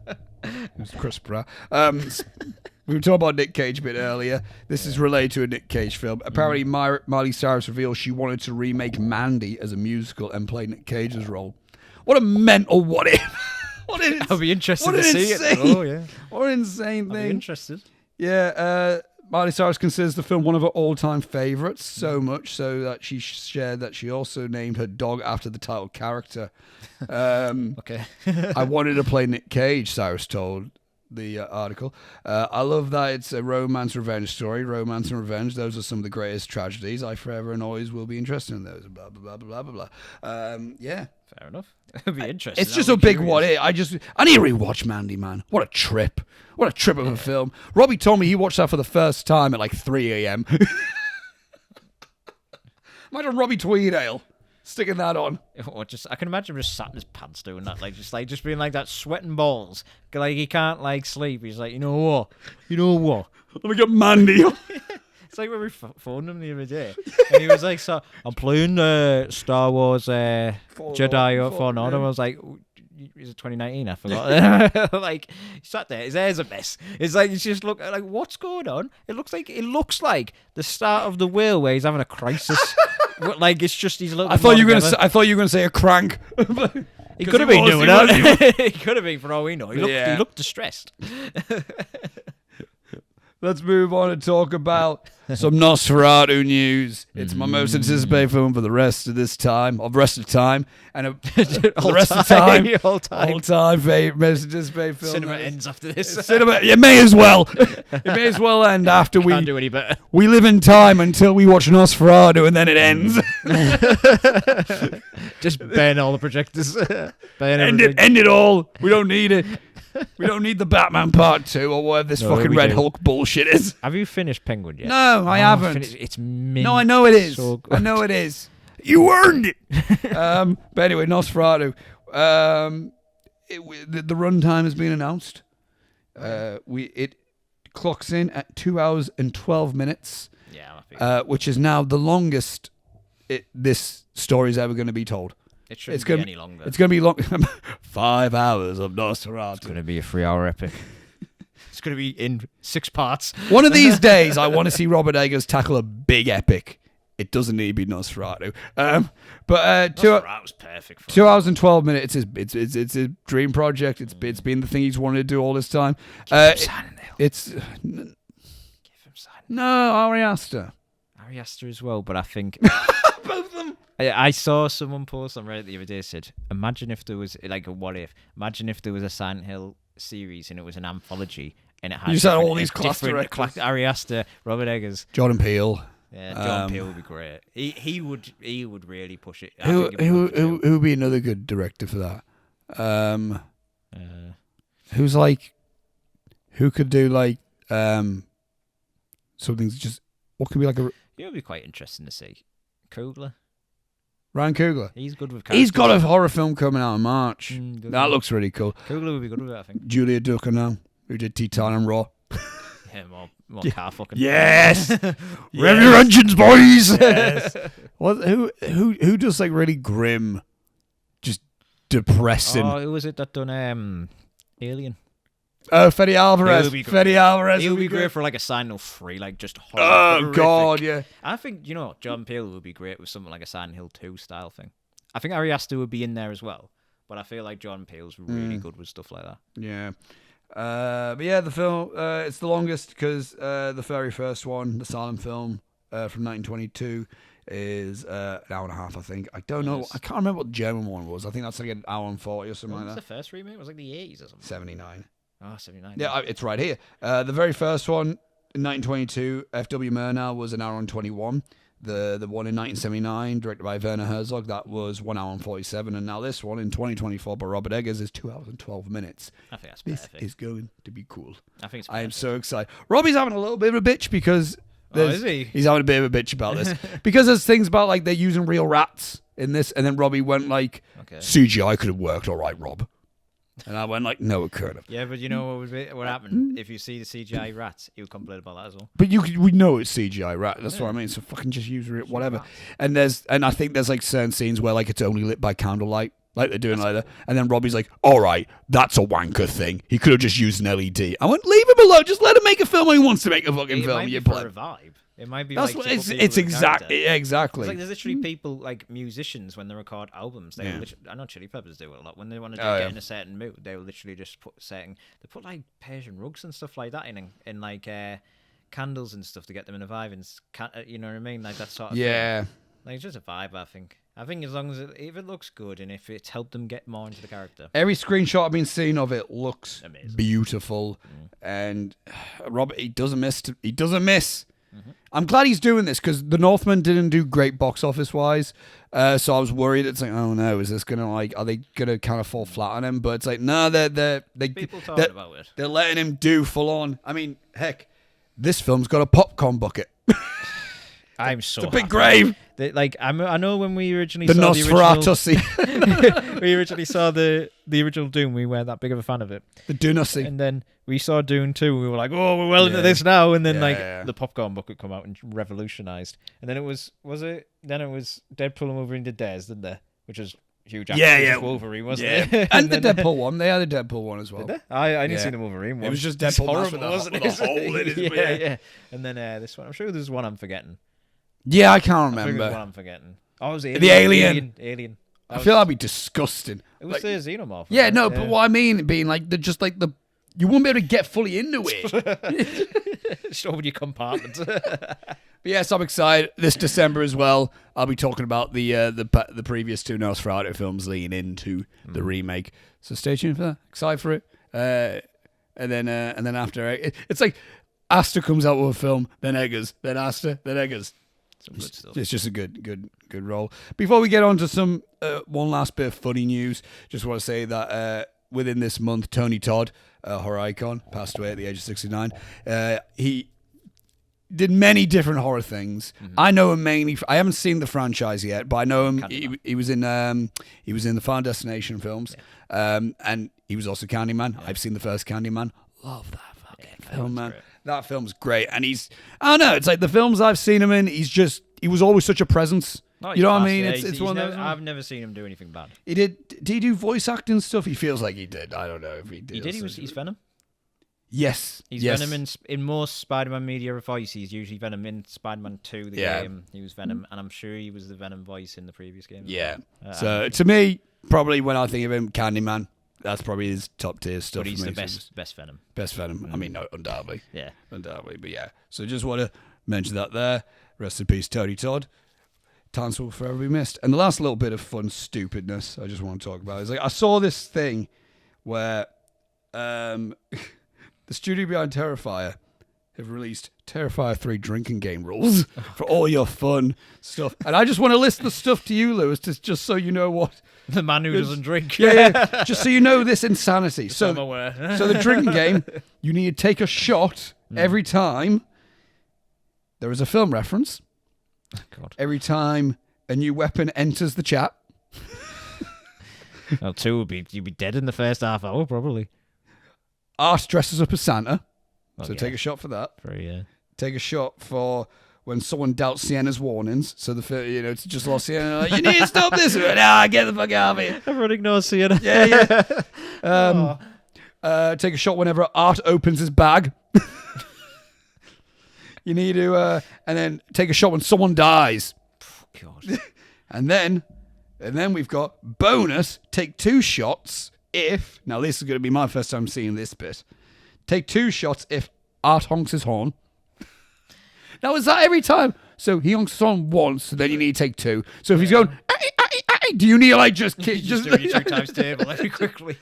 It was Chris Pratt. We were talking about Nick Cage a bit earlier. This is related to a Nick Cage film. Apparently, Miley Cyrus revealed she wanted to remake Mandy as a musical and play Nick Cage's role. What a mental what if. I'll be interested what to an see insane, it. Oh, yeah. What an insane I'll thing. be interested. Yeah, Miley Cyrus considers the film one of her all-time favourites, so much so that she shared that she also named her dog after the title character. Okay. I wanted to play Nick Cage, Cyrus told the article. I love that it's a romance revenge story. Romance and revenge, those are some of the greatest tragedies. I forever and always will be interested in those. Blah, blah, blah, blah, blah, blah. Yeah. Fair enough. It'll be interesting. It's just a big what if. I need to rewatch Mandy, man. What a trip. What a trip of a film. Robbie told me he watched that for the first time at like 3 a.m. Imagine Robbie Tweedale sticking that on. Or I can imagine him just sat in his pants doing that, just being like that, sweating balls. Like he can't like sleep. He's like, you know what? Let me get Mandy on. It's like when we phoned him the other day, and he was like, "So I'm playing Star Wars Jedi Fallen Order." I was like, "Is it 2019?" I forgot. Like he sat there, his hair's a mess. It's like he's just like, "What's going on?" It looks like the start of the whale where he's having a crisis. Like it's just he's looking. I thought you were gonna say a crank. He could have been doing that. He could have been, for all we know. He looked distressed. Let's move on and talk about some Nosferatu news. It's my most anticipated film for the rest of this time, and the rest of the time, all time favorite, most anticipated film. Cinema ends after this. Cinema, it may as well. It may as well end after we can't do any better. We live in time until we watch Nosferatu, and then it ends. Just ban all the projectors. End it all. We don't need it. We don't need the Batman Part 2 or whatever this fucking Red Hulk bullshit is. Have you finished Penguin yet? No, I haven't. It's mint. No, I know it is. So I know it is. You earned it. But anyway, Nosferatu. The runtime has been announced. It clocks in at 2 hours and 12 minutes. Yeah, which is now the longest this story is ever going to be told. It shouldn't be any longer. It's going to be long. 5 hours of Nosferatu. It's going to be a 3-hour epic. It's going to be in 6 parts. One of these days, I want to see Robert Eggers tackle a big epic. It doesn't need to be Nosferatu. But Nosferatu's perfect for 2 hours and 12 minutes. It's a dream project. It's been the thing he's wanted to do all this time. Give him Silent No, Ari Aster. Ari Aster as well, but I think both of them. I saw someone post on Reddit the other day said, imagine if there was like a what if. Imagine if there was a Silent Hill series and it was an anthology and it had you said all these class directors. Ari Aster, Robert Eggers, Jordan Peele. Yeah, Jordan Peele would be great. He would really push it. Who would be another good director for that? Who's like, who could do like something just what could be like a. It would be quite interesting to see. Coogler. Ryan Coogler. He's good with characters. He's got a horror film coming out in March. That looks really cool. Coogler would be good with it, I think. Julia Ducournau, who did Titanium Raw. Yeah, more car fucking. Yes! Rev your engines, boys! Yes. Who does like really grim, just depressing? Oh, who was it that done Alien? Oh, Fede Alvarez. Fede Alvarez. He would be great for like a Silent Hill 3, like just horror. Oh, horrific. God, yeah. I think, John Peele would be great with something like a Silent Hill 2 style thing. I think Ari Aster would be in there as well, but I feel like John Peele's really good with stuff like that. Yeah. But yeah, the film, it's the longest because the very first one, the silent film from 1922, is an hour and a half, I think. I don't know. I can't remember what the German one was. I think that's like an hour and 40 or something like that. What was the first remake? It was like the 80s or something. 79. Oh, 79. Yeah, it's right here. The very first one in 1922, F.W. Murnau, was an hour and 21. The one in 1979, directed by Werner Herzog, that was 1 hour and 47. And now this one in 2024 by Robert Eggers is 2 hours and 12 minutes. I think that's perfect. This is going to be cool. I think it's perfect. I am so excited. Robbie's having a little bit of a bitch because... is he? He's having a bit of a bitch about this. Because there's things about like they're using real rats in this. And then Robbie went like, CGI could have worked all right, Rob. And I went like, no, it couldn't have. Yeah, but you know what happened? If you see the CGI rats, you would complain about that as well. But we know it's CGI rat. That's what I mean. So fucking just use it, whatever. And I think there's like certain scenes where like it's only lit by candlelight, like they're doing like that. And then Robbie's like, all right, that's a wanker thing. He could have just used an LED. I went, leave him alone. Just let him make a film when he wants to make a fucking It film. might be You for pleb. a vibe. It might be That's like what to it's appeal to the exactly character. exactly. It's like there's literally people like musicians when they record albums. They will literally, I know Chili Peppers do it a lot. When they want to get in a certain mood, they will literally just put certain. They put like Persian rugs and stuff like that in like candles and stuff to get them in a vibe. And you know what I mean? Like that sort of thing. Like it's just a vibe. I think as long as if it looks good and if it's helped them get more into the character. Every screenshot I've been seeing of it looks Amazing. beautiful, and Robert he doesn't miss. I'm glad he's doing this because The Northman didn't do great box office wise, so I was worried. It's like, oh no, is this gonna are they gonna kind of fall flat on him? But it's like, no, People talking about it. they're letting him do full on. I mean, heck, this film's got a popcorn bucket. I'm so It's a big happy. grave. Like I know when we originally The saw Nosferatu. we originally saw the original Doom. We weren't that big of a fan of it, The Dunassi. and then we saw Doom 2. We were like, "Oh, we're well into this now." And then Yeah. the popcorn bucket come out and revolutionized. And then it was Then it was Deadpool and Wolverine did theirs, didn't they? Which was huge. Yeah. Wolverine wasn't it? and the then, Deadpool one. They had a Deadpool one as well. Did they? I didn't Yeah. see the Wolverine one. It was just It's Deadpool horrible, with a- wasn't with a it? hole in his- yeah. And then this one. I'm sure there's one I'm forgetting. Yeah, I can't I think there's one remember. I'm forgetting. Oh, it was Alien. The Alien. Alien. I feel that'd be disgusting. It was Like- the Xenomorph. Yeah, wasn't no, it? but what I mean being like you wouldn't be able to get fully into it. Just open your compartment. But yes, I'm excited. This December as well, I'll be talking about the previous two Nosferatu films leading into the remake. So stay tuned for that. Excited for it. And then after it's like Asta comes out with a film, then Eggers, then Asta, then Eggers. Some good stuff. It's just a good role. Before we get on to some one last bit of funny news, just want to say that within this month, Tony Todd, a horror icon, passed away at the age of 69. He did many different horror things. I know him mainly. I haven't seen the franchise yet, but I know him. He was in the Final Destination films, and he was also Candyman. I've seen the first Candyman. Love that fucking film, man. great. That film's great, and I don't know. It's like the films I've seen him in. He was always such a presence. You know what I mean? It's one of those. I've never seen him do anything bad. Did he do voice acting stuff? He feels like he did. I don't know if he did. He did. He's Venom. Yes. He's yes. Venom in most Spider-Man media voice. He's usually Venom in Spider-Man 2, the game. He was Venom, and I'm sure he was the Venom voice in the previous game. Yeah. So to me, probably when I think of him, Candyman. That's probably his top tier stuff. But he's for the me. best Venom. Best Venom. I mean, no, undoubtedly. Yeah. Undoubtedly. But yeah. So just want to mention that there. Rest in peace, Tony Todd. Talents will forever be missed. And the last little bit of fun stupidness I just want to talk about is like I saw this thing where the studio behind Terrifier have released Terrifier 3 drinking game rules for all your fun stuff. And I just want to list the stuff to you, Lewis, just so you know what. The man who doesn't drink. Yeah. Just so you know this insanity. I'm aware. So the drinking game, you need to take a shot every time there is a film reference. God. Every time a new weapon enters the chat. Well, 2 you'd be dead in the first half hour, probably. Art dresses up as Santa. Oh, So yeah. take a shot for that. Very, Take a shot for when someone doubts Sienna's warnings. So it's just lost Sienna. Like, you need to stop this. Get the fuck out of here. Everyone ignores Sienna. Yeah. Take a shot whenever Art opens his bag. You need to, and then take a shot when someone dies. God. And then we've got bonus. Take 2 shots if. Now this is going to be my first time seeing this bit. Take 2 shots if Art honks his horn. Now is that every time? So he honks his horn once, so then you need to take 2. So if he's going, do you need to like just kick? Just doing your 2 times table very quickly.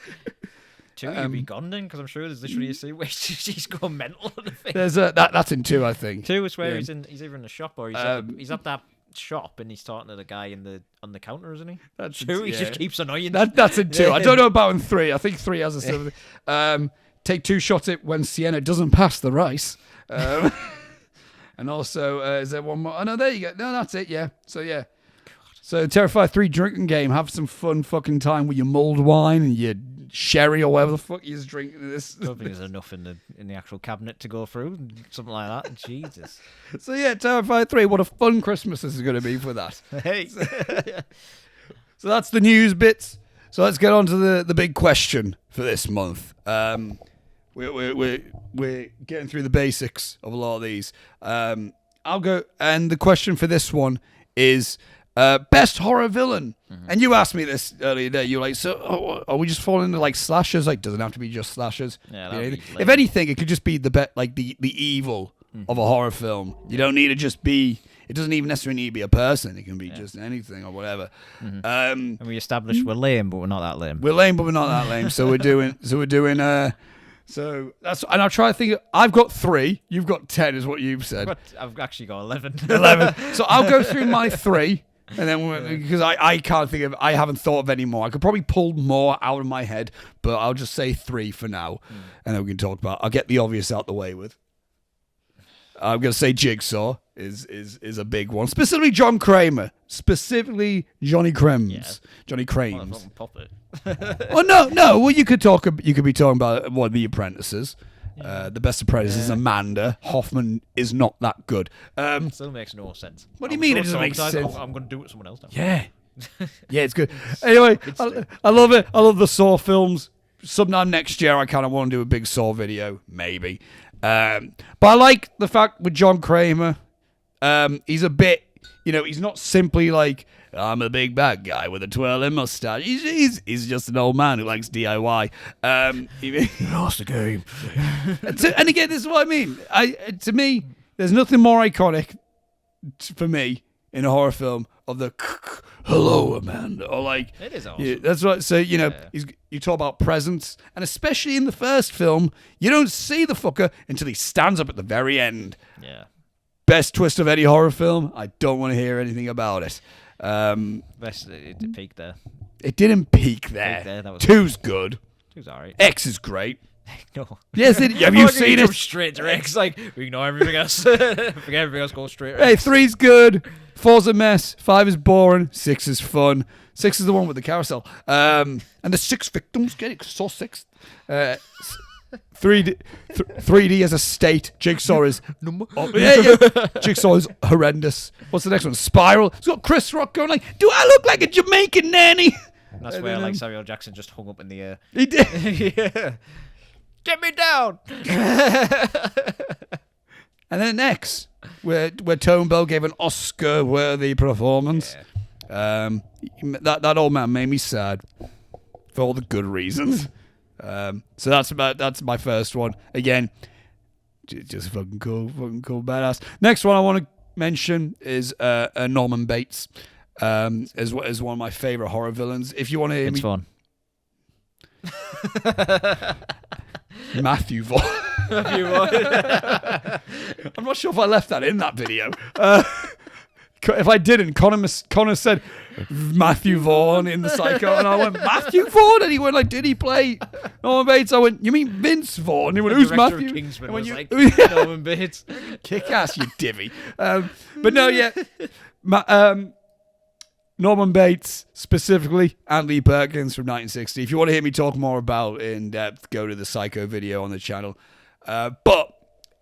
2, you'd be gone then, because I'm sure there's literally a scene where she's gone mental on the thing. There's that's in 2, I think. 2 is where Yeah. he's either in the shop or he's at that shop and he's talking to the guy on the counter, isn't he? That's 2, he yeah. just keeps annoying. That's in 2. I don't know about in 3. I think 3 has a similar. Take 2 shots at when Sienna doesn't pass the rice. And also, is there one more? Oh, no, there you go. No, that's it, yeah. So, yeah. So, Terrifier 3 drinking game. Have some fun fucking time with your mulled wine and your sherry or whatever the fuck you're drinking this. I don't think there's enough in the actual cabinet to go through. Something like that. Jesus. So, yeah, Terrifier 3. What a fun Christmas this is going to be for that. Hey. So, that's the news bits. So let's get on to the big question for this month. We're getting through the basics of a lot of these. I'll go, and the question for this one is best horror villain. And you asked me this earlier today. You were like, so are we just falling into like slashers? Like, doesn't have to be just slashers. Yeah, If anything, it could just be the evil of a horror film. You don't need to just be. It doesn't even necessarily need to be a person. It can be just anything or whatever. And we established we're lame, but we're not that lame. We're lame, but we're not that lame. So we're doing. So that's. And I'll try to think. I've got 3. You've got 10, is what you've said. I've actually got 11. 11. So I'll go through my 3, and then because I can't think of. I haven't thought of any more. I could probably pull more out of my head, but I'll just say 3 for now, and then we can talk about. I'll get the obvious out the way with. I'm going to say Jigsaw is a big one. Specifically John Kramer. Specifically Johnny Crems. Yeah. Johnny Creams. Pop it. Oh, no. Well, you could be talking about one of The Apprentices. The Best Apprentice is Amanda. Hoffman is not that good. Still makes no sense. What do you mean it doesn't make sense? I'm going to do it with someone else now. Yeah. Yeah, it's good. Anyway, I love it. I love the Saw films. Sometime next year, I kind of want to do a big Saw video. Maybe. But I like the fact with John Kramer, he's a bit, he's not simply like, I'm a big bad guy with a twirling mustache. He's just an old man who likes DIY. He lost the game. And again, this is what I mean. To me, there's nothing more iconic for me in a horror film of the hello, Amanda, or like it is awesome. Yeah, that's what. So you talk about presence, and especially in the first film, you don't see the fucker until he stands up at the very end. Yeah. Best twist of any horror film. I don't want to hear anything about it. It peaked there. It didn't peak there. That was 2's good. 2's alright. X is great. No. Yes, have you seen it? Straight to X, like we ignore everything else. Forget everything else, go straight. Hey, 3's good. 4's a mess. 5 is boring. 6 is fun. 6 is the one with the carousel. And the 6 victims. Get it? Saw 6. 3D as a state. Jigsaw is number. Jigsaw is horrendous. What's the next one? Spiral. It's got Chris Rock going like, "Do I look like a Jamaican nanny?" And that's where like Samuel Jackson just hung up in the air. He did. Yeah. Get me down. And then next, where Tone Bell gave an Oscar-worthy performance. Yeah. That old man made me sad for all the good reasons. So that's my first one. Again, just fucking cool, badass. Next one I want to mention is Norman Bates, as one of my favorite horror villains. If you want to hear it's fun. Matthew Vaughn. I'm not sure if I left that in that video. If I didn't, Connor said Matthew Vaughn in the Psycho, and I went, Matthew Vaughn? And he went like, did he play Norman Bates? I went, you mean Vince Vaughn? And he went, who's Matthew? Kingsman was like, yeah. Norman Bates. Kick ass, you divvy. But no, yeah. Norman Bates specifically, and Lee Perkins from 1960. If you want to hear me talk more about it in depth, go to the Psycho video on the channel. But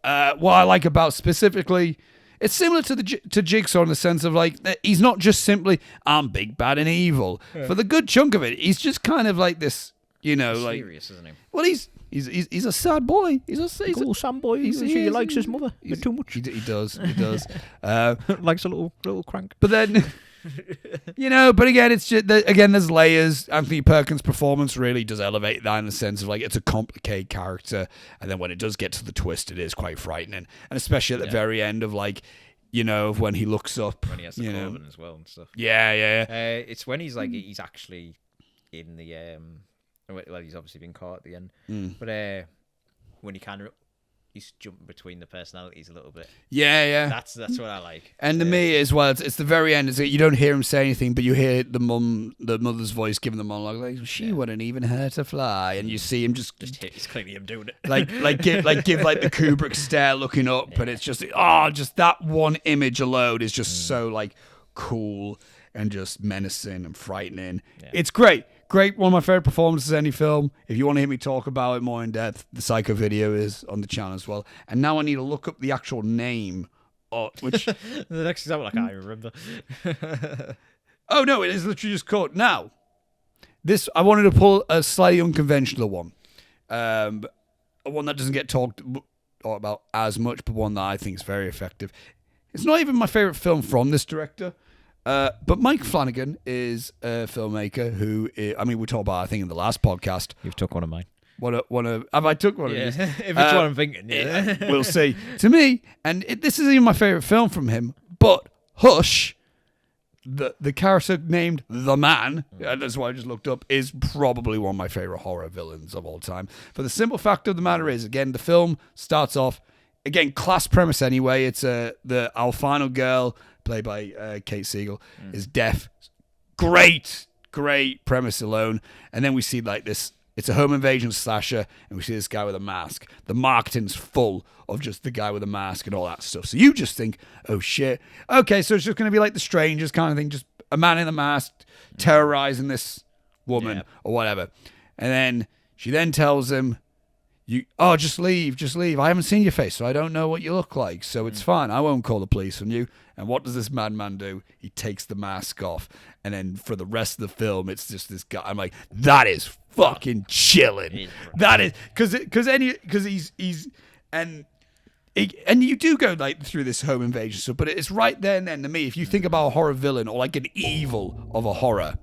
what I like about specifically, it's similar to Jigsaw in the sense of like he's not just simply I'm big, bad, and evil. Yeah. For the good chunk of it, he's just kind of like this, he's like serious, isn't he? Well, he's a sad boy. He's a sad boy. He likes his mother too much. He does. Likes a little crank. But then. But again, it's just there's layers. Anthony Perkins' performance really does elevate that in the sense of like it's a complicated character, and then when it does get to the twist, it is quite frightening, and especially at the very end of like, when he looks up, when he has the clothing as well and stuff. Yeah. It's when he's like he's actually in the well, he's obviously been caught at the end, but when he kind of. He's jumping between the personalities a little bit. Yeah. That's what I like. And to me as well, it's the very end. It's like you don't hear him say anything, but you hear the mother's voice giving the monologue like she wouldn't even hurt to fly, and you see him just it's clearly him doing it. give like the Kubrick stare looking up, and it's just just that one image alone is just so like cool and just menacing and frightening. Yeah. It's great. Great, one of my favorite performances in any film. If you want to hear me talk about it more in depth, the Psycho video is on the channel as well. And now I need to look up the actual name, which the next example I can't even remember. Oh no, it is literally just called now. I wanted to pull a slightly unconventional one. One that doesn't get talked about as much, but one that I think is very effective. It's not even my favorite film from this director, but Mike Flanagan is a filmmaker who, we talked about, I think, in the last podcast. You've took one of mine. Have I took one of these? If it's what I'm thinking, yeah. We'll see. To me, and this isn't even my favorite film from him, but Hush, the character named The Man, and that's why I just looked up, is probably one of my favorite horror villains of all time. For the simple fact of the matter is, again, the film starts off, again, class premise anyway. It's the albino girl, played by Kate Siegel, is deaf. Great premise alone. And then we see like this, it's a home invasion slasher, and we see this guy with a mask. The marketing's full of just the guy with a mask and all that stuff. So you just think, oh shit. Okay, so it's just going to be like The Strangers kind of thing, just a man in a mask terrorizing this woman or whatever. And then she then tells him, just leave. I haven't seen your face, so I don't know what you look like. So it's fine. I won't call the police on you. And what does this madman do? He takes the mask off. And then for the rest of the film, it's just this guy. I'm like, that is fucking chilling. That is because he's and you do go like through this home invasion stuff, but it's right there and then to me. If you think about a horror villain or like an evil of a horror,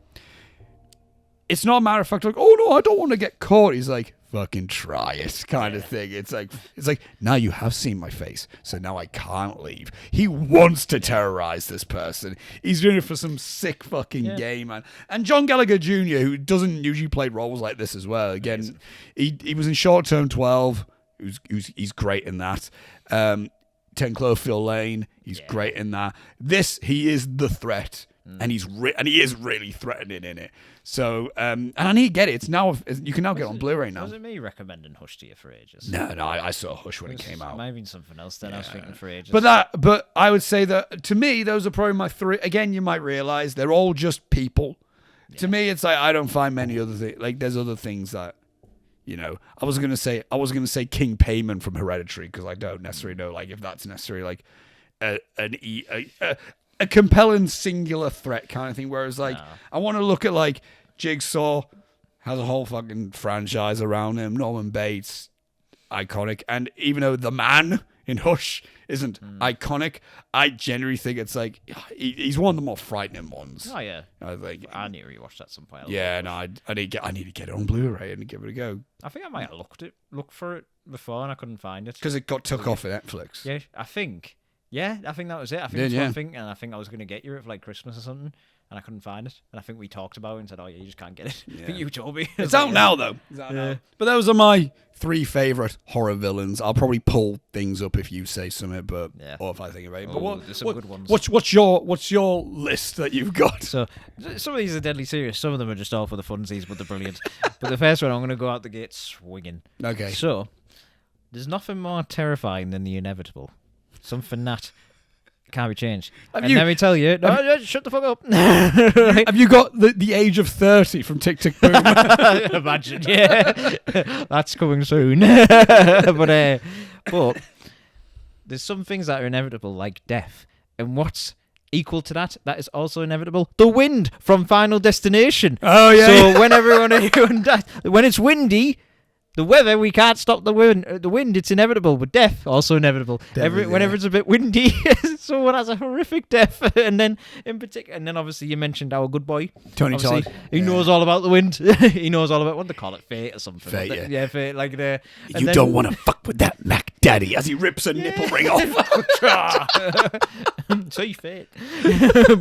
it's not a matter of fact like, oh no, I don't want to get caught. He's like, fucking try it kind of thing. It's like now you have seen my face, so now I can't leave. He wants to terrorize this person. He's doing it for some sick fucking game, man. And John Gallagher Jr., who doesn't usually play roles like this as well. Again, he was in Short Term 12. He's great in that. 10 Cloverfield Lane. He's great in that. He is the threat. And he is really threatening in it. So, and I need to get it. It's now you can now get it on Blu-ray now. Was it me recommending Hush to you for ages? No, I saw Hush when it came out. Maybe something else. Then I was thinking for ages. But I would say that to me, those are probably my three. Again, you might realize they're all just people. Yeah. To me, it's like I don't find many other things. Like there's other things that. I was gonna say King Payman from Hereditary because I don't necessarily know like if that's necessarily like a compelling singular threat kind of thing. Whereas like I want to look at like Jigsaw has a whole fucking franchise around him. Norman Bates, iconic, and even though the man in Hush isn't iconic, I generally think it's like he's one of the more frightening ones. Oh yeah, I think I need to rewatch that at some point. I need to get it on Blu-ray and give it a go. I think I might have looked for it before and I couldn't find it because it got took off of Netflix. Yeah, I think that was it. I think that's what I'm thinking, and I think I was going to get you it for like Christmas or something, and I couldn't find it. And I think we talked about it and said, "Oh yeah, you just can't get it." Yeah. I think you told me. It's out now though. Now. But those are my three favorite horror villains. I'll probably pull things up if you say something, or if I think about it. But there's some good ones. What's your list that you've got? So some of these are deadly serious. Some of them are just all for the funsies, but they're brilliant. But the first one, I'm going to go out the gate swinging. Okay. So there's nothing more terrifying than the inevitable. Something that can't be changed. Let me tell you. No, shut the fuck up. Have you got the age of 30 from Tick Tick Boom? Imagine, yeah. That's coming soon. But there's some things that are inevitable, like death. And what's equal to that is also inevitable? The wind from Final Destination. Oh, yeah. So when everyone dies, when it's windy, the weather, we can't stop the wind. The wind, it's inevitable, but death, also inevitable. Whenever it's a bit windy, someone has a horrific death. And then, in particular, obviously you mentioned our good boy Tony Todd. He knows all about the wind. He knows all about what they call it, fate or something. Fate, yeah, fate. Like the. You don't want to fuck with that Mac Daddy as he rips a nipple ring off. So fate.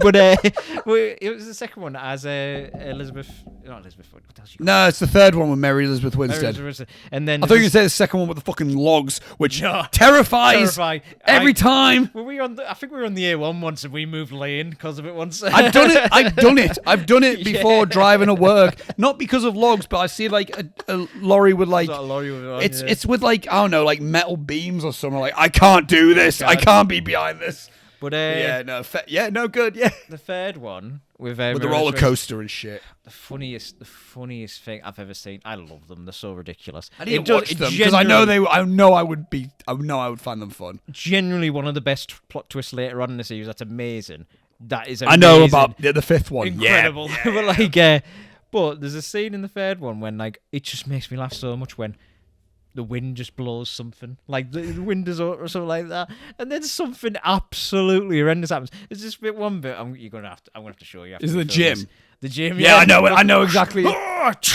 But it was the second one as Elizabeth. Not Elizabeth. What else you call No, it's the third one with Mary Elizabeth Winstead. And then I thought you were going to say the second one with the fucking logs, which terrifies every time. I think we were on the A1 once and we moved lane because of it once. I've done it. I've done it before driving to work. Not because of logs, but I see like a lorry with like it's with like I don't know, like metal beams or something. Like I can't do this. I can't be behind this. But good. Yeah, the third one with the roller coaster and shit. The funniest thing I've ever seen. I love them. They're so ridiculous. I need to watch them because I know I would find them fun. Genuinely one of the best plot twists later on in the series. That's amazing. That is amazing. I know about the fifth one. Incredible. Yeah. But But there's a scene in the third one when like it just makes me laugh so much when the wind just blows something, like the wind is or something like that, and then something absolutely horrendous happens. It's just one bit. I'm gonna have to show you. Is it the gym? This. The gym. Yeah, I know it. I know exactly. It's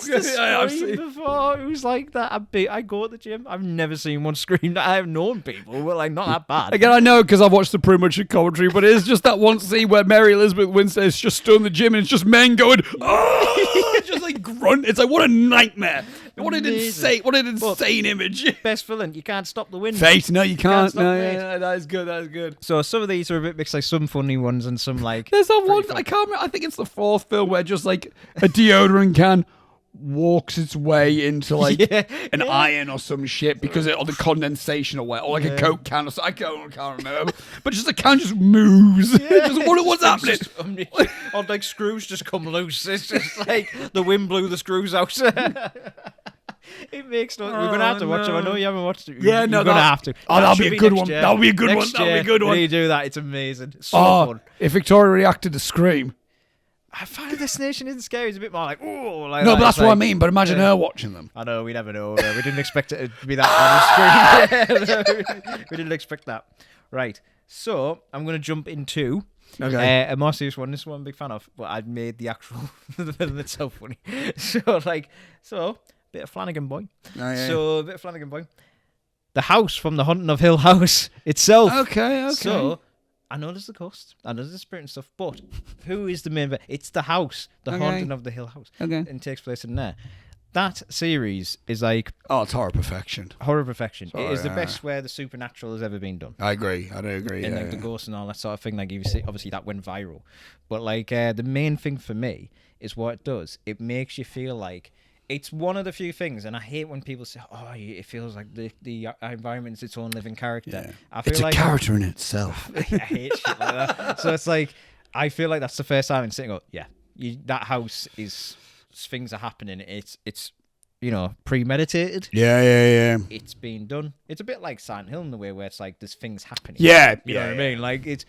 the scream before. It was like that. I go to the gym. I've never seen one scream. That I have known people, but like not that bad. Again, I know because I've watched the pretty much commentary, but it's just that one scene where Mary Elizabeth Winstead's just stood in the gym and it's just men going, oh, just like grunt. It's like, what a nightmare. What an insane image. Best villain. You can't stop the wind. Fate, no, you can't. stop No, fate. yeah, that is good. That is good. So some of these are a bit mixed, like some funny ones and some like. There's that one, I can't remember, I think it's the fourth film where just like a deodorant can walks its way into like an iron or some shit because of the condensation or like a Coke can or something. I can't remember. But just the can just moves. Just, what's happening? Or like screws just come loose. It's just like the wind blew the screws out. It makes no. We're gonna have to watch it. I know you haven't watched it. Yeah, no, you're gonna have to. Oh, that'll be a good one. That'll be a good one. That'll be a good one. When you do that, it's amazing. So fun. If Victoria reacted to Scream. Final Destination isn't scary. It's a bit more like, oh, like no, that. but that's It's what I like- mean. But imagine her watching them. I know, we never know. We didn't expect it to be that on the screen. We didn't expect that. Right. So I'm going to jump into a more serious one. This one I'm a big fan of, but I've made the actual the film itself funny. So bit of Flanagan Boy. Oh, yeah. So a bit of Flanagan Boy. The house from The Haunting of Hill House itself. Okay. So I know there's the cost, I know there's the spirit and stuff, but who is the main? It's the house, the Haunting of the Hill House, Okay. and takes place in there. That series is like it's horror perfection. horror perfection. Sorry, it is the yeah. best where the supernatural has ever been done. I agree. I do agree. And Yeah, like the ghosts and all that sort of thing. Like you see, obviously that went viral, but like the main thing for me is what it does. It makes you feel like it's one of the few things, and I hate when people say, "Oh, it feels like the environment's its own living character." Yeah. I feel It's like a character in itself. I hate shit like that. So it's like I feel like that's the first time I'm sitting up. Yeah, that house is things are happening. It's premeditated. Yeah. It's been done. It's a bit like Silent Hill in the way where it's like there's things happening. Yeah, you know what I mean. Like it's.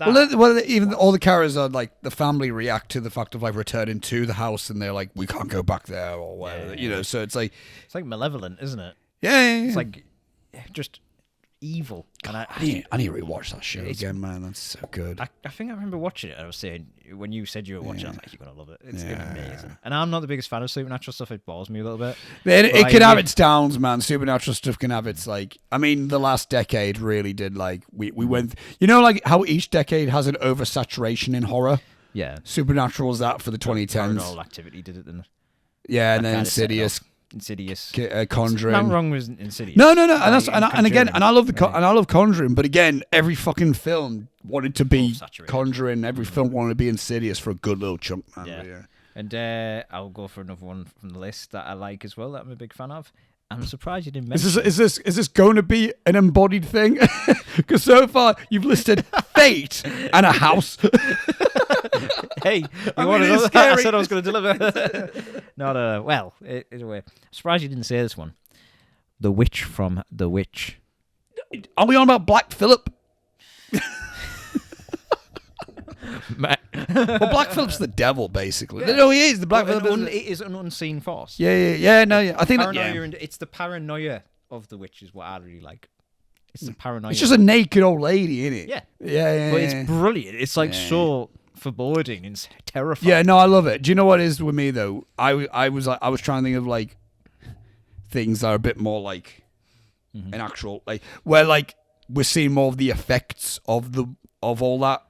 Even all the characters are like the family react to the fact of like returning to the house, and they're like, we can't go back there or whatever, So it's like malevolent, isn't it? Yeah. It's like just evil. And I need to rewatch that show again, man. That's so good. I think I remember watching it. I was saying when you said you were watching, I was like, you're gonna love it. It's amazing. And I'm not the biggest fan of supernatural stuff. It bores me a little bit. It can have its downs, man. Supernatural stuff can have its like. I mean, the last decade really did like we went. Like how each decade has an oversaturation in horror. Yeah. Supernatural was that for the 2010s. Paranormal Activity did it, didn't it? Yeah, and then Insidious. Conjuring. Nothing wrong with Insidious. No, and I love Conjuring, but again, every fucking film wanted to be Conjuring. Every film wanted to be Insidious for a good little chunk, man. Yeah. And I'll go for another one from the list that I like as well, that I'm a big fan of. I'm surprised you didn't mention. Is this going to be an embodied thing? Because so far you've listed Fate and a house. Hey, you want to know that? I said I was going to deliver. No. Well, either way, I'm surprised you didn't say this one. The Witch from The Witch. Are we on about Black Phillip? Well, Black Phillip's the devil, basically. No, he is. The Black Phillip is an unseen force. Yeah. No, I think it's the paranoia of the witch is what I really like. It's the paranoia. It's just a naked old lady, isn't it? Yeah. But it's brilliant. It's like so foreboding and terrifying. Yeah, no, I love it. Do you know what it is with me though? I was trying to think of like things that are a bit more like an actual like where like we're seeing more of the effects of all that.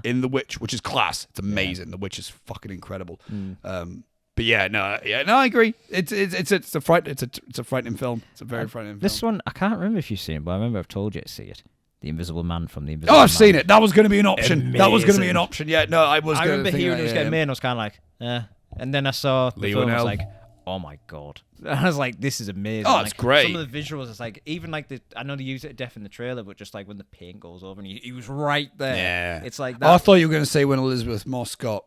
In The Witch, which is class. It's amazing. The Witch is fucking incredible. But I agree. It's a frightening film. It's a very frightening film. This one, I can't remember if you've seen it, but I remember I've told you to see it. The Invisible Man from The Invisible Man. Oh, I've seen it. That was going to be an option. Amazing. That was going to be an option. Yeah, no, I was. I going remember to hearing it was getting made, and I was kind of like, And then I saw the film, and I was like, oh my god. I was like, this is amazing. Oh, it's great. Some of the visuals, it's like, even like I know they use it deaf in the trailer, but just like when the paint goes over and he was right there. Yeah. It's like that. I thought you were going to say when Elizabeth Moss got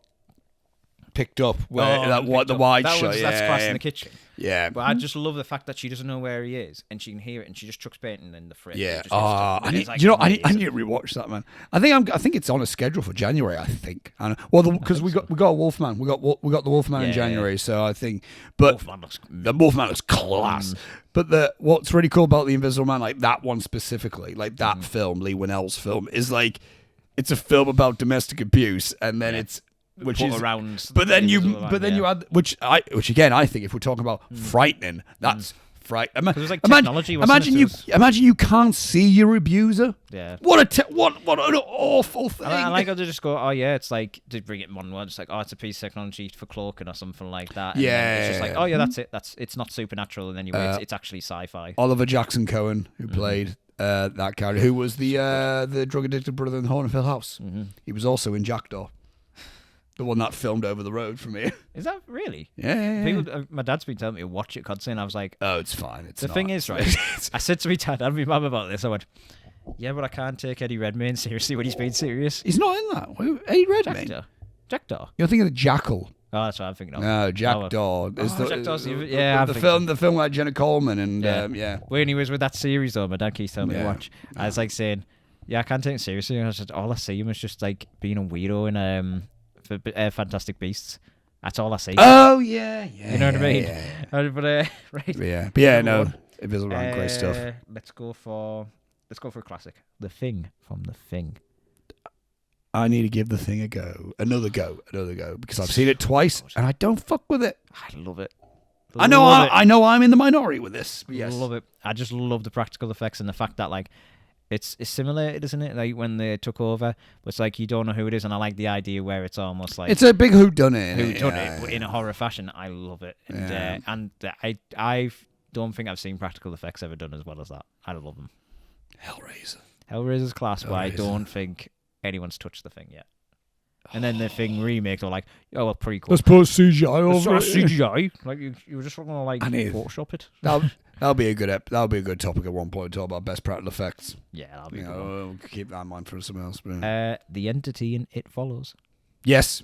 picked up, the wide shot. That's class in the kitchen. Yeah. But I just love the fact that she doesn't know where he is, and she can hear it, and she just chucks painting in the fridge. Yeah. It just gets I need, like do you know? I amazing. need to rewatch that, man. I think it's on a schedule for January. I think. Well, because we got a Wolfman. We got the Wolfman in Yeah, January. So I think. But Wolfman looks- the Wolfman looks class. But what's really cool about the Invisible Man, like that one specifically, like that film, Lee Winnell's film, is like it's a film about domestic abuse, and then it's. Which Put is around, but then you yeah. add which again I think if we're talking about frightening, that's frightening. It was like technology, wasn't it? Imagine you can't see your abuser. Yeah. What an awful thing. I like how they just go, oh yeah, it's like to bring it in one word, it's like, oh, it's a piece of technology for cloaking or something like that. And then it's just like, oh yeah, that's it. It's not supernatural, and then you wait, it's actually sci-fi. Oliver Jackson Cohen, who played that character, who was the drug addicted brother in the Haunted Hill House. He was also in Jackdaw. The one that filmed over the road from here. Is that really? Yeah. People, my dad's been telling me to watch it constantly, and I was like, Oh, it's fine. It's the thing is, right? I said to my dad and my mum about this. I went, yeah, but I can't take Eddie Redmayne seriously when he's being serious. He's not in that. Eddie Redmayne. Jackdaw. You're thinking of Jackal. Oh, that's what I'm thinking of. No, Jackdaw. Jackdaw's yeah. The film with Jenna Coleman and yeah. When he was with that series, though, my dad keeps telling me to Yeah. watch. I was like saying, yeah, I can't take it seriously. And I said, all I see him is just like being a weirdo in for Fantastic Beasts. That's all I see. Oh yeah. You know what I mean? Yeah. Right. But yeah, no. Invisible Man, great stuff. Let's go for a classic. The Thing from The Thing. I need to give The Thing a go. Another go, because I've seen it twice and I don't fuck with it. I love it. I know I'm in the minority with this. But yes. Love it. I just love the practical effects and the fact that like it's simulated, isn't it? Like when they took over, but it's like you don't know who it is, and I like the idea where it's almost like It's a big whodunit. whodunit, but in a horror fashion. I love it, and I don't think I've seen practical effects ever done as well as that. I love them. Hellraiser's class, but I don't think anyone's touched The Thing yet. And then the Thing remake, they're like, oh well, pretty cool. Let's put CGI over it. CGI, like you were just going to like Photoshop it. That'll be a good topic at one point to talk about best practical effects. Yeah, that'll be a good one. We'll keep that in mind for something else. The entity in It Follows. Yes.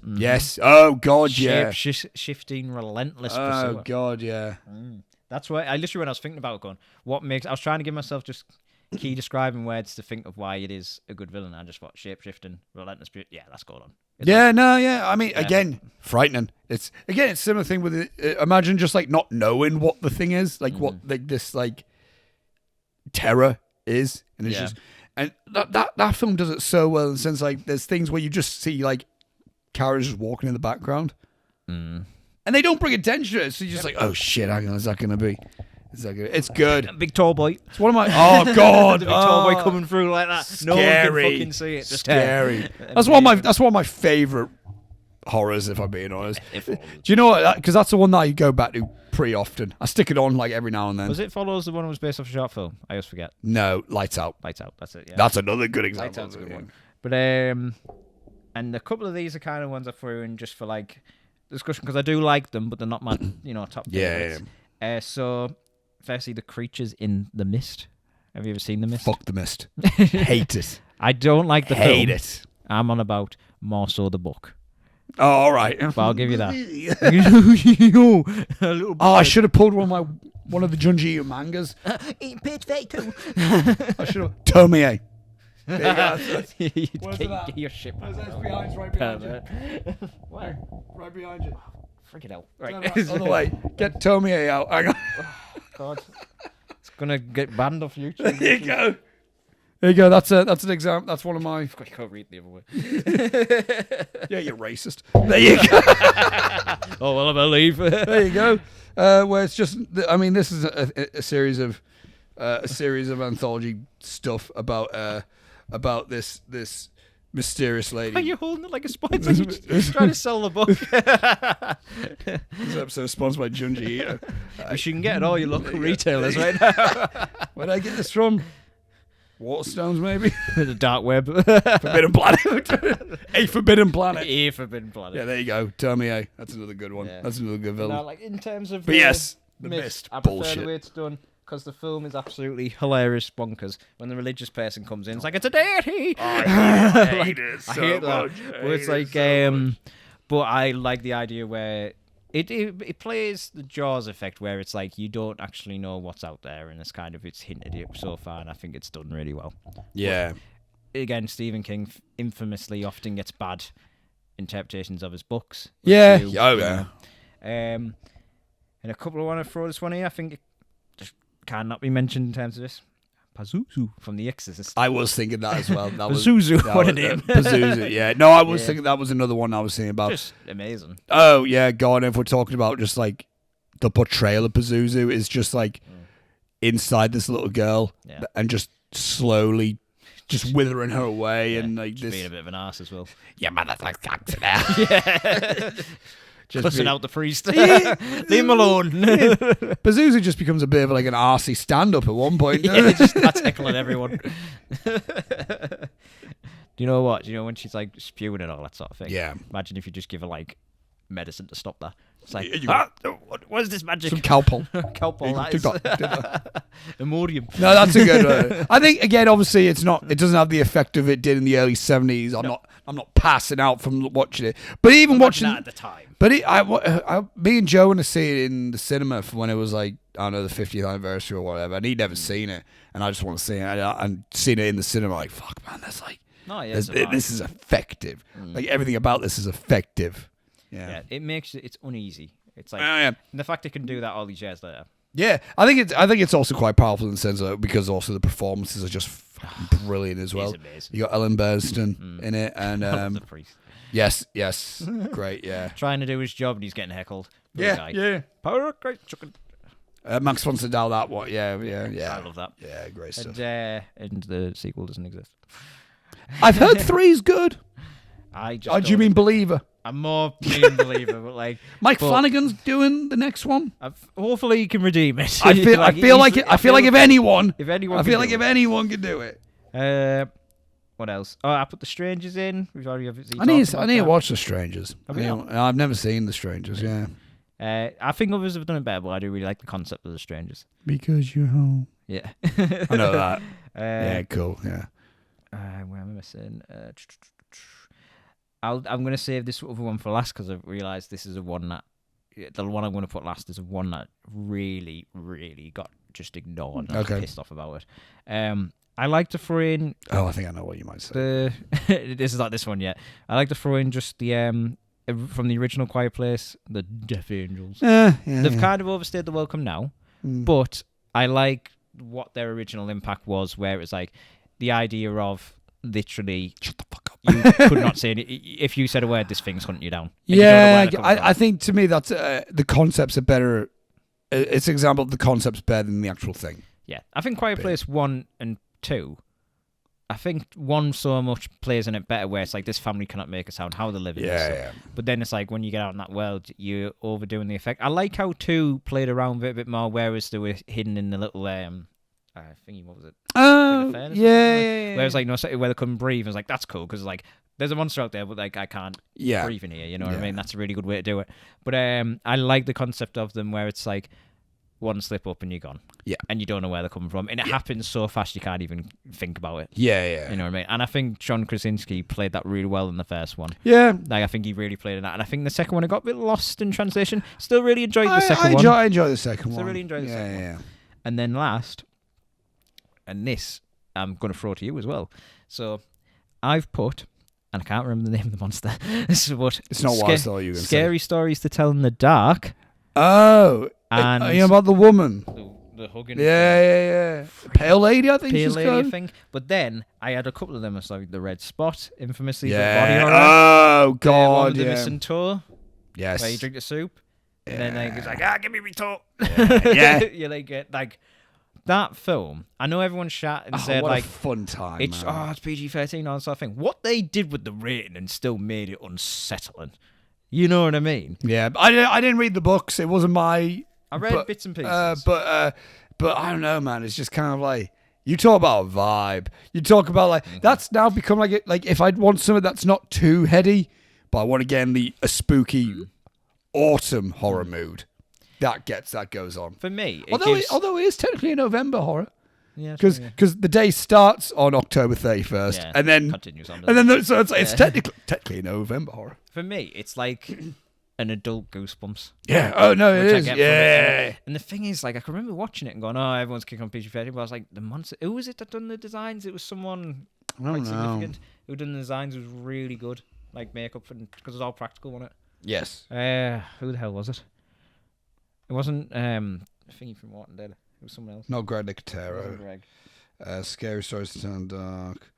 Oh God, yeah. Shifting, relentless Oh pursuer. God, yeah. That's why I literally when I was thinking about it, going, what makes I was trying to give myself just key describing words to think of why it is a good villain. I just thought shape-shifting, relentless. Yeah, that's going on. I mean, again, frightening. It's a similar thing with it. Imagine just like not knowing what the thing is, like what like this like terror is, and it's just and that film does it so well in the sense like there's things where you just see like characters just walking in the background, and they don't bring attention to it, so you're just like, oh shit, hang on, is that gonna be? It's good. Big tall boy. It's one of my. Oh God! The big tall boy coming through like that. Scary. No one can fucking see it. Just scary. That's one of my favorite horrors, if I'm being honest. Do you know what? Because that's the one that I go back to pretty often. I stick it on like every now and then. Was It Follows the one that was based off a short film? I always forget. No, Lights Out. Lights Out. That's it. Yeah. That's another good example. Lights Out's a good one. But and a couple of these are kind of ones I threw in just for like discussion because I do like them, but they're not my top favorites. So. Firstly, the creatures in The Mist. Have you ever seen The Mist? Fuck The Mist. Hate it. I don't like the film. Hate it. I'm on about more so the book. Oh, all right. But I'll give you that. I should have pulled one of the Junji mangas. Page 32. I should have. Tomie. There you go. Where's that? Your shit. Where's that? Behind, right behind you. Where? Right behind you. Freaking hell. Right. On the way. Get Tomie out. Hang on. God. It's going to get banned off YouTube. There you go. There you go. That's an example. That's one of my. I can't read the other way. Yeah, you're racist. There you go. Oh, well, I believe. There you go. Where it's just. I mean, this is a series of anthology stuff about this mysterious lady. Are you holding it like a sponsor? You're just trying to sell the book. This episode is sponsored by Junji Ito. You can get it all your local retailers right now. Where did I get this from? Waterstones, maybe? The dark web. Forbidden Planet. A Forbidden Planet. A Forbidden Planet. Yeah, there you go. Tomie. That's another good one. Yeah. That's another good villain. Now, like, in terms of but yes, The Mist. I prefer Bullshit. the way it's done because the film is absolutely hilarious bonkers. When the religious person comes in, it's like, it's a deity! I hate it so I hate that. much. But it's like, but I like the idea where It plays the Jaws effect where it's like you don't actually know what's out there, and it's hinted at so far, and I think it's done really well. Yeah. But again, Stephen King infamously often gets bad interpretations of his books. Yeah. You Oh, know. yeah. And a couple I want to throw this one here. I think it just cannot be mentioned in terms of this. Pazuzu from The Exorcist. I was thinking that as well. That Pazuzu, that what a was- name. Pazuzu, yeah. No, I was thinking that was another one I was thinking about. Just amazing. Oh, yeah, God, if we're talking about just like the portrayal of Pazuzu is just like inside this little girl Yeah. and just slowly just withering her away and like Just this. being a bit of an arse as well. Yeah, man, that's like cocked now. Yeah. Just Cussing be- out the priest. Leave him alone. Pazuzu just becomes a bit of like an arsey stand-up at one point. Yeah, just that's heckling everyone. Do you know what? Do you know when she's like spewing and all that sort of thing? Yeah. Imagine if you just give her like medicine to stop that. It's like, Yeah, what is this magic? Some Calpol. Calpol, that Took is. that. Imodium. No, that's a good one. I think again, obviously, it doesn't have the effect of it did in the early 70s. I'm not passing out from watching it, but even watching that at the time. But me and Joe went to see it in the cinema for when it was like, I don't know, the 50th anniversary or whatever, and he'd never seen it, and I just want to see it, and seen it in the cinema, like, fuck, man, that's like, Oh, yeah, this is effective. Like, everything about this is effective. Yeah, it makes it's uneasy. It's like Yeah. and the fact it can do that all these years later. Yeah, I think it's also quite powerful in the sense of because also the performances are just fucking brilliant as well. It's amazing. You got Ellen Burstyn in it, and The priest yes, great, yeah, trying to do his job and he's getting heckled. Poor guy. yeah. Power great chicken. Max von Sydow, that one, yeah. I love that. Yeah, great stuff. And the sequel doesn't exist. I've heard 3's good. I just. Oh, do you mean Believer? I'm more being believer, but like Mike but Flanagan's doing the next one. hopefully he can redeem it. I feel like if anyone can do it. What else? Oh, I put The Strangers in. We've already I need to watch The Strangers. Have we not? I've never seen The Strangers. Yeah, I think others have done it better, but I do really like the concept of The Strangers. because you're home. Yeah. I know that. Yeah, cool. Yeah. Where am I missing? I'm going to save this other one for last because I've realised this is the one I'm going to put last is one that really, really got just ignored. And I was pissed off about it. I like to throw in. Oh, I think I know what you might say. This is not this one yet. I like to throw in just the from the original Quiet Place, the Death Angels. They've kind of overstayed the welcome now, but I like what their original impact was, where it was like the idea of literally shut the fuck up. You could not say it. If you said a word, this thing's hunting you down. Yeah, I think to me that's the concepts are better. It's an example of the concept's better than the actual thing. Yeah, I think Quiet Place 1 and 2. I think 1 so much plays in it better, where it's like this family cannot make a sound. How they're living. Yeah. But then it's like when you get out in that world, you're overdoing the effect. I like how 2 played around with it a bit more, whereas they were hidden in the little thingy. What was it? Oh, Like yeah. Where it's like where they couldn't breathe. It's like that's cool because like there's a monster out there, but like I can't breathe in here. You know what I mean? That's a really good way to do it. But I like the concept of them where it's like one slip up and you're gone. Yeah. And you don't know where they're coming from, and it happens so fast you can't even think about it. Yeah. You know what I mean? And I think John Krasinski played that really well in the first one. Yeah. Like I think he really played in that, and I think the second one I got a bit lost in translation. Still really enjoyed the second one. I enjoy the second one. Still really enjoyed the second one. Yeah. And then last, and this I'm going to throw to you as well. So I've put, and I can't remember the name of the monster. But It's not what I thought you were going to say. Scary stories to tell in the dark. Oh, And you know about the woman? The hugging. Yeah. Pale lady, I think Pale she's lady called. thing. But then I had a couple of them. It's like the Red Spot, infamously Yeah. for body horror. Oh One God, with the yeah. missing toe, Yes. where you drink the soup. And then like, it's like, give me my toe. Yeah. You like that film. I know everyone shat and Oh, said what like a fun time. it's man. it's PG-13 all that sort of thing. What they did with the rating and still made it unsettling. You know what I mean? Yeah, but I didn't read the books. It wasn't my. I read bits and pieces. But I don't know, man. It's just kind of like you talk about a vibe. You talk about like that's now become like if I want something that's not too heady, but I want to get in a spooky autumn horror mood. That goes on. For me, Although it is technically a November horror. yeah, Because the day starts on October 31st, and then continues on. so it's technically a November horror. For me, it's like an adult Goosebumps. Yeah. Oh no, it Which I is. get Yeah. from it. And the thing is, like, I can remember watching it and going, "Oh, everyone's kicking on PG-13," but I was like, "The monster. Who was it that done the designs? It was someone I don't quite know. significant who done the designs. Was really good, like makeup and because it was all practical, wasn't Yes. it? Who the hell was it? It wasn't thingy from Walking Dead. It was someone else. Not Greg It wasn't Nicotero. Greg. Scary Stories to Tell in the Dark.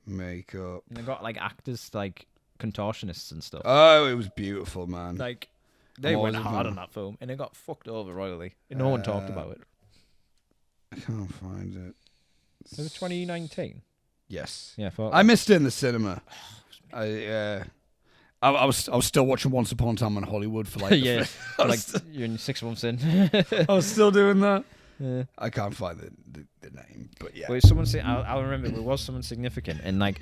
Makeup. And they got like actors, like contortionists and stuff. Oh, it was beautiful, man. Like they I'm went always a hard fan. on that film, and it got fucked over royally. And no one talked about it. I can't find it. Was it 2019? Yes. Yeah, I thought. I missed it in the cinema. I was still watching Once Upon a Time in Hollywood for like yeah, I like was, you're 6 months in. I was still doing that. Yeah. I can't find the name, but yeah. Well, someone say I remember there was someone significant, and like,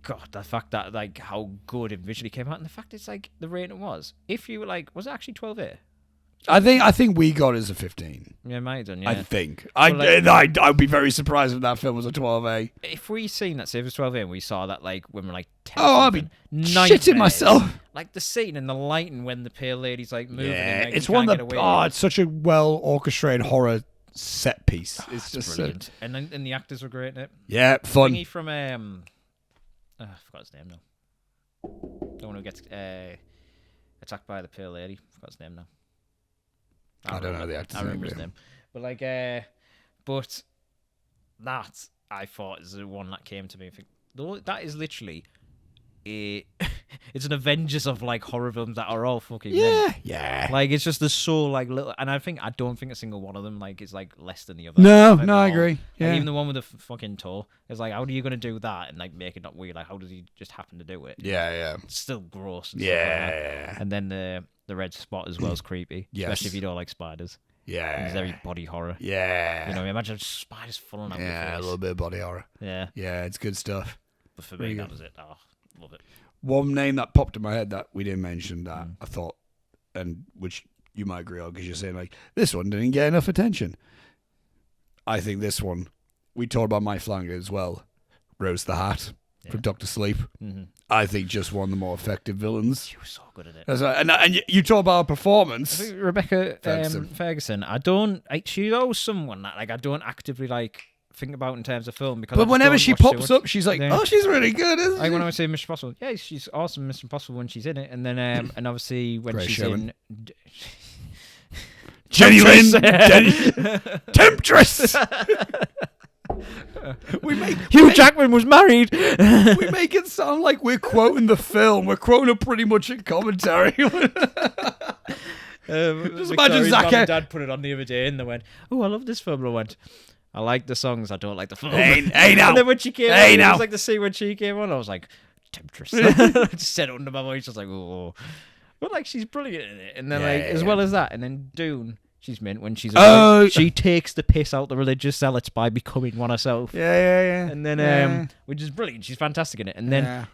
God, the fact that like how good it visually came out, and the fact it's like the rating was. If you were like, was it actually 12A? I think we got it as a 15. Yeah, it might have done. Yeah. I think. like- I'd be very surprised if that film was a 12A. If we seen that, say it was 12A, and we saw that like when we're like 10. Oh, I'd be shitting myself. Like the scene and the lighting when the pale lady's like moving. Yeah, and, like, it's you one can't that. get away. Oh, it's such a well orchestrated horror set piece. It's just brilliant. And the actors were great in it. yeah, fun. Thingy from I forgot his name now. The one who gets attacked by the pale lady. Forgot his name now. I don't know the actor's I remember name, his yeah. name. But like, but that I thought is the one that came to me. I think, though, that is literally it's an Avengers of like horror films that are all fucking men. Yeah. Like it's just there's so like little, and I don't think a single one of them like is like less than the other. No, Like, no, I they're all- agree. like, Yeah. even the one with the fucking toe, it's like, how are you gonna do that and like make it not weird? Like, how does he just happen to do it? Yeah, yeah. It's still gross. And stuff like that. Yeah. And then the red spot as well is creepy, Yes. especially if you don't like spiders. And there's every Yeah. body horror. Yeah. You know, imagine spiders falling out your Yeah, a face. little bit of body horror. Yeah, Yeah, it's good stuff. but for Really me that good. was it. Oh, love it. One name that popped in my head that we didn't mention that I thought, and which you might agree on because you're saying like this one didn't get enough attention. I think this one, we talked about My Flanger as well. Rose the Hat from Doctor Sleep. Mm-hmm. I think just one of the more effective villains. She was so good at it. That's right. And you talk about a I performance. think Rebecca Ferguson. Ferguson. She's always someone that like I don't actively like think about in terms of film because. I But just whenever don't she watch too pops much. up, she's like, Yeah. oh, she's really good, isn't Like she? when I say Mission Impossible, yeah, she's awesome in Mission Impossible when she's in it, and then and obviously when Great she's showing. in Jenny Lynn, Temptress. Temptress. we make Hugh Jackman was married. we make it sound like we're quoting the film. We're quoting a pretty much a commentary. Just imagine Zac mum and Ef- Dad put it on the other day, and they went, "Oh, I love this film." And I went, "I like the songs. I don't like the film." Hey now. And then when she came Hey, on, it now. was like the scene when she came on. I was like, "Temptress." I just said it under my voice. I was like, "Oh," but like she's brilliant in it. And then like as well as that, and then Dune. She's mint when she's she takes the piss out the religious zealots by becoming one herself. Yeah. And then which is brilliant. She's fantastic in it. And then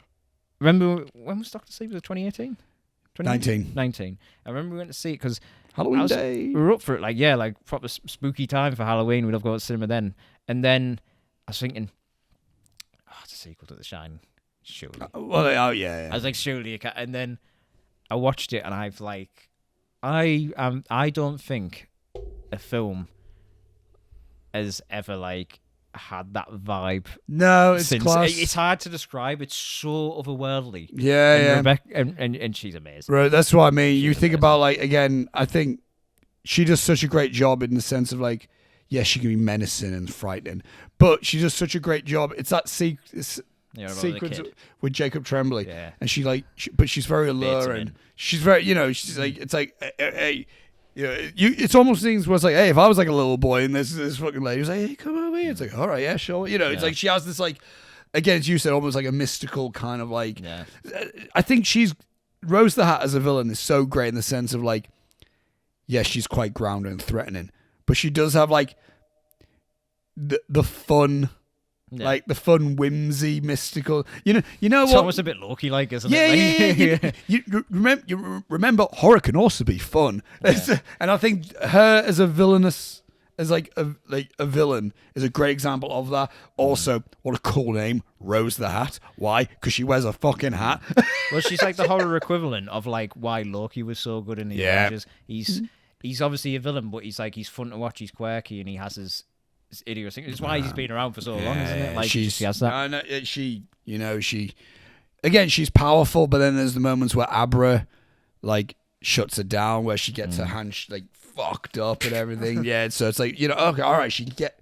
remember when was Doctor Sleep? Was it 2018? 19. I remember we went to see it because Halloween Day. we were up for it. Like proper spooky time for Halloween. We'd have gone to cinema then. And then I was thinking, it's a sequel to The Shining. Surely. Well, yeah. I was like, surely. And then I watched it and I've like, I don't think a film has ever like had that vibe. No, it's since class. it's hard to describe. It's so otherworldly. Yeah, and yeah. Rebecca, and she's amazing. Right, that's what I mean. You She's think amazing. about like again. I think she does such a great job in the sense of like, yes, she can be menacing and frightening, but she does such a great job. It's that sequence with Jacob Tremblay, and but she's very alluring. She's very, she's like, it's like, hey, it's almost things where it's like, hey, if I was like a little boy and this fucking lady was like, hey, come over here, it's like, all right, yeah, sure, it's like she has this like, again, as you said, almost like a mystical kind of like. Yeah. I think Rose the Hat as a villain is so great in the sense of like, yes, she's quite grounded and threatening, but she does have like the fun. Yeah. Like the fun, whimsy, mystical. You know It's what? almost a bit Loki like, isn't it? Like, You remember horror can also be fun. And I think her as a villainous, as like a villain is a great example of that. Also, what a cool name, Rose the Hat. Why? Because she wears a fucking hat. Well, she's like the horror equivalent of like why Loki was so good in the Avengers. He's obviously a villain, but he's fun to watch. He's quirky and he has his idiosyncrasy. It's why he's been around for so long, isn't it? Like she has that. No, she again, she's powerful, but then there's the moments where Abra like shuts her down, where she gets her hand like fucked up and everything. Yeah, so it's like, okay, all right, she can get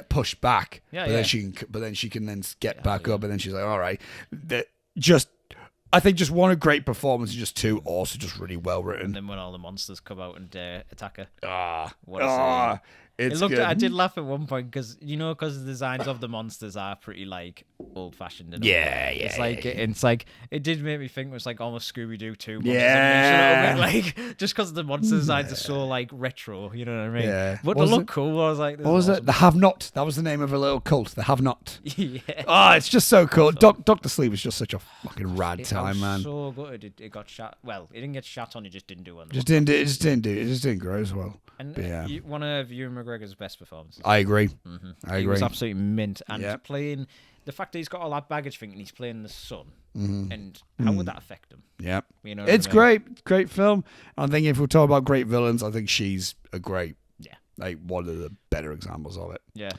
pushed back, but then she can get back up, and then she's like, all right, I think just one, a great performance, and just two, also just really well written. And then when all the monsters come out and attack her, what a scene. Good. I did laugh at one point because the designs of the monsters are pretty like old fashioned. It's like it did make me think it was like almost Scooby Doo 2. Yeah, like just because the monster designs are so like retro, you know what I mean? Yeah, but they look cool. I was like, what was it? The Have Not. That was the name of a little cult. The Have Not. Yeah. It's just so cool. Doctor Sleep was just such a fucking rad time, man. So good. It got shot. Well, it didn't get shot on. It just didn't do well. It just didn't grow as well. And yeah. One of Ewan McGregor's best performances. I agree. He was absolutely mint. And playing the fact that he's got all that baggage thing and he's playing the son, and how would that affect him? Yeah, it's great film. I think if we're talking about great villains, I think she's a great, like one of the better examples of it. Yeah.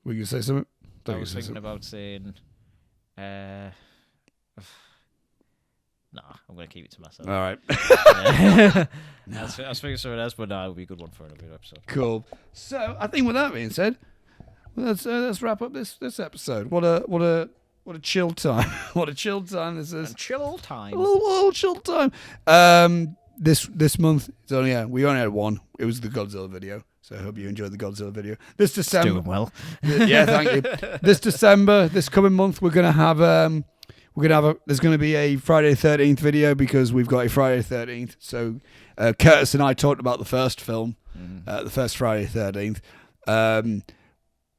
Were you gonna say something? I was thinking about saying, nah, I'm going to keep it to myself. All right. I was thinking something else, but no, it'll be a good one for another episode. Cool. So I think with that being said, let's wrap up this episode. What a chill time. What a chill time this is. Chill time. A little chill time. This month we only had one. It was the Godzilla video. So I hope you enjoyed the Godzilla video. This December. It's doing well. Yeah, thank you. This December, this coming month, we're gonna have there's going to be a Friday the 13th video because we've got a Friday the 13th. So Curtis and I talked about the first film, the first Friday the 13th.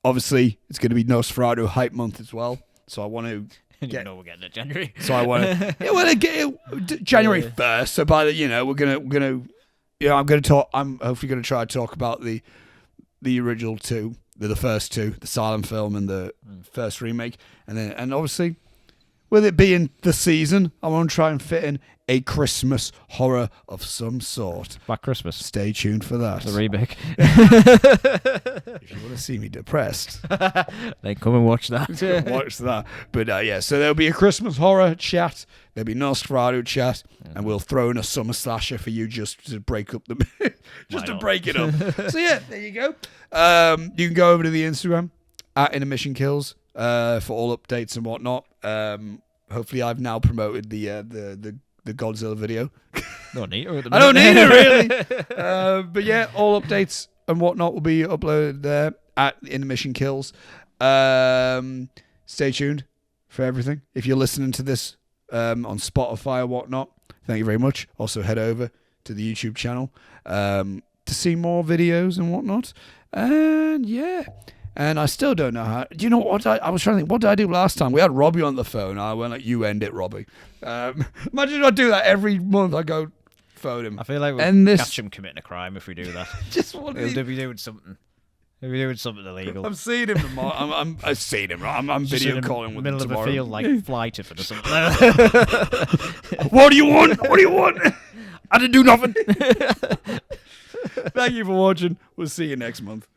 Obviously, it's going to be NOSFERATU hype month as well. So I want to we're getting it January. So I want to get it January 1st. So by the we're gonna I'm hopefully going to try to talk about the original two, the first two, the silent film and the first remake, and obviously, with it being the season, I want to try and fit in a Christmas horror of some sort. Black Christmas. Stay tuned for that. The remake. If you want to see me depressed, then come and watch that. Watch that. But so there'll be a Christmas horror chat. There'll be NOSFERATU chat, and we'll throw in a summer slasher for you just to break up the, to break it up. So yeah, there you go. You can go over to the Instagram at Intermission Kills for all updates and whatnot. Hopefully, I've now promoted the Godzilla video. Don't need it. I don't need it really. But yeah, all updates and whatnot will be uploaded there at Intermission Kills. Stay tuned for everything. If you're listening to this on Spotify or whatnot, thank you very much. Also, head over to the YouTube channel to see more videos and whatnot. And yeah. And I still don't know how. Do you know what I was trying to think? What did I do last time? We had Robbie on the phone. I went like, "You end it, Robbie." Imagine I do that every month. I go phone him. I feel like we'll catch him committing a crime if we do that. Just what he'll be doing something. He'll be doing something illegal. I'm seeing him tomorrow. I've seen him. I'm video calling with him tomorrow. Middle of a field, like fly tipping or something. What do you want? What do you want? I didn't do nothing. Thank you for watching. We'll see you next month.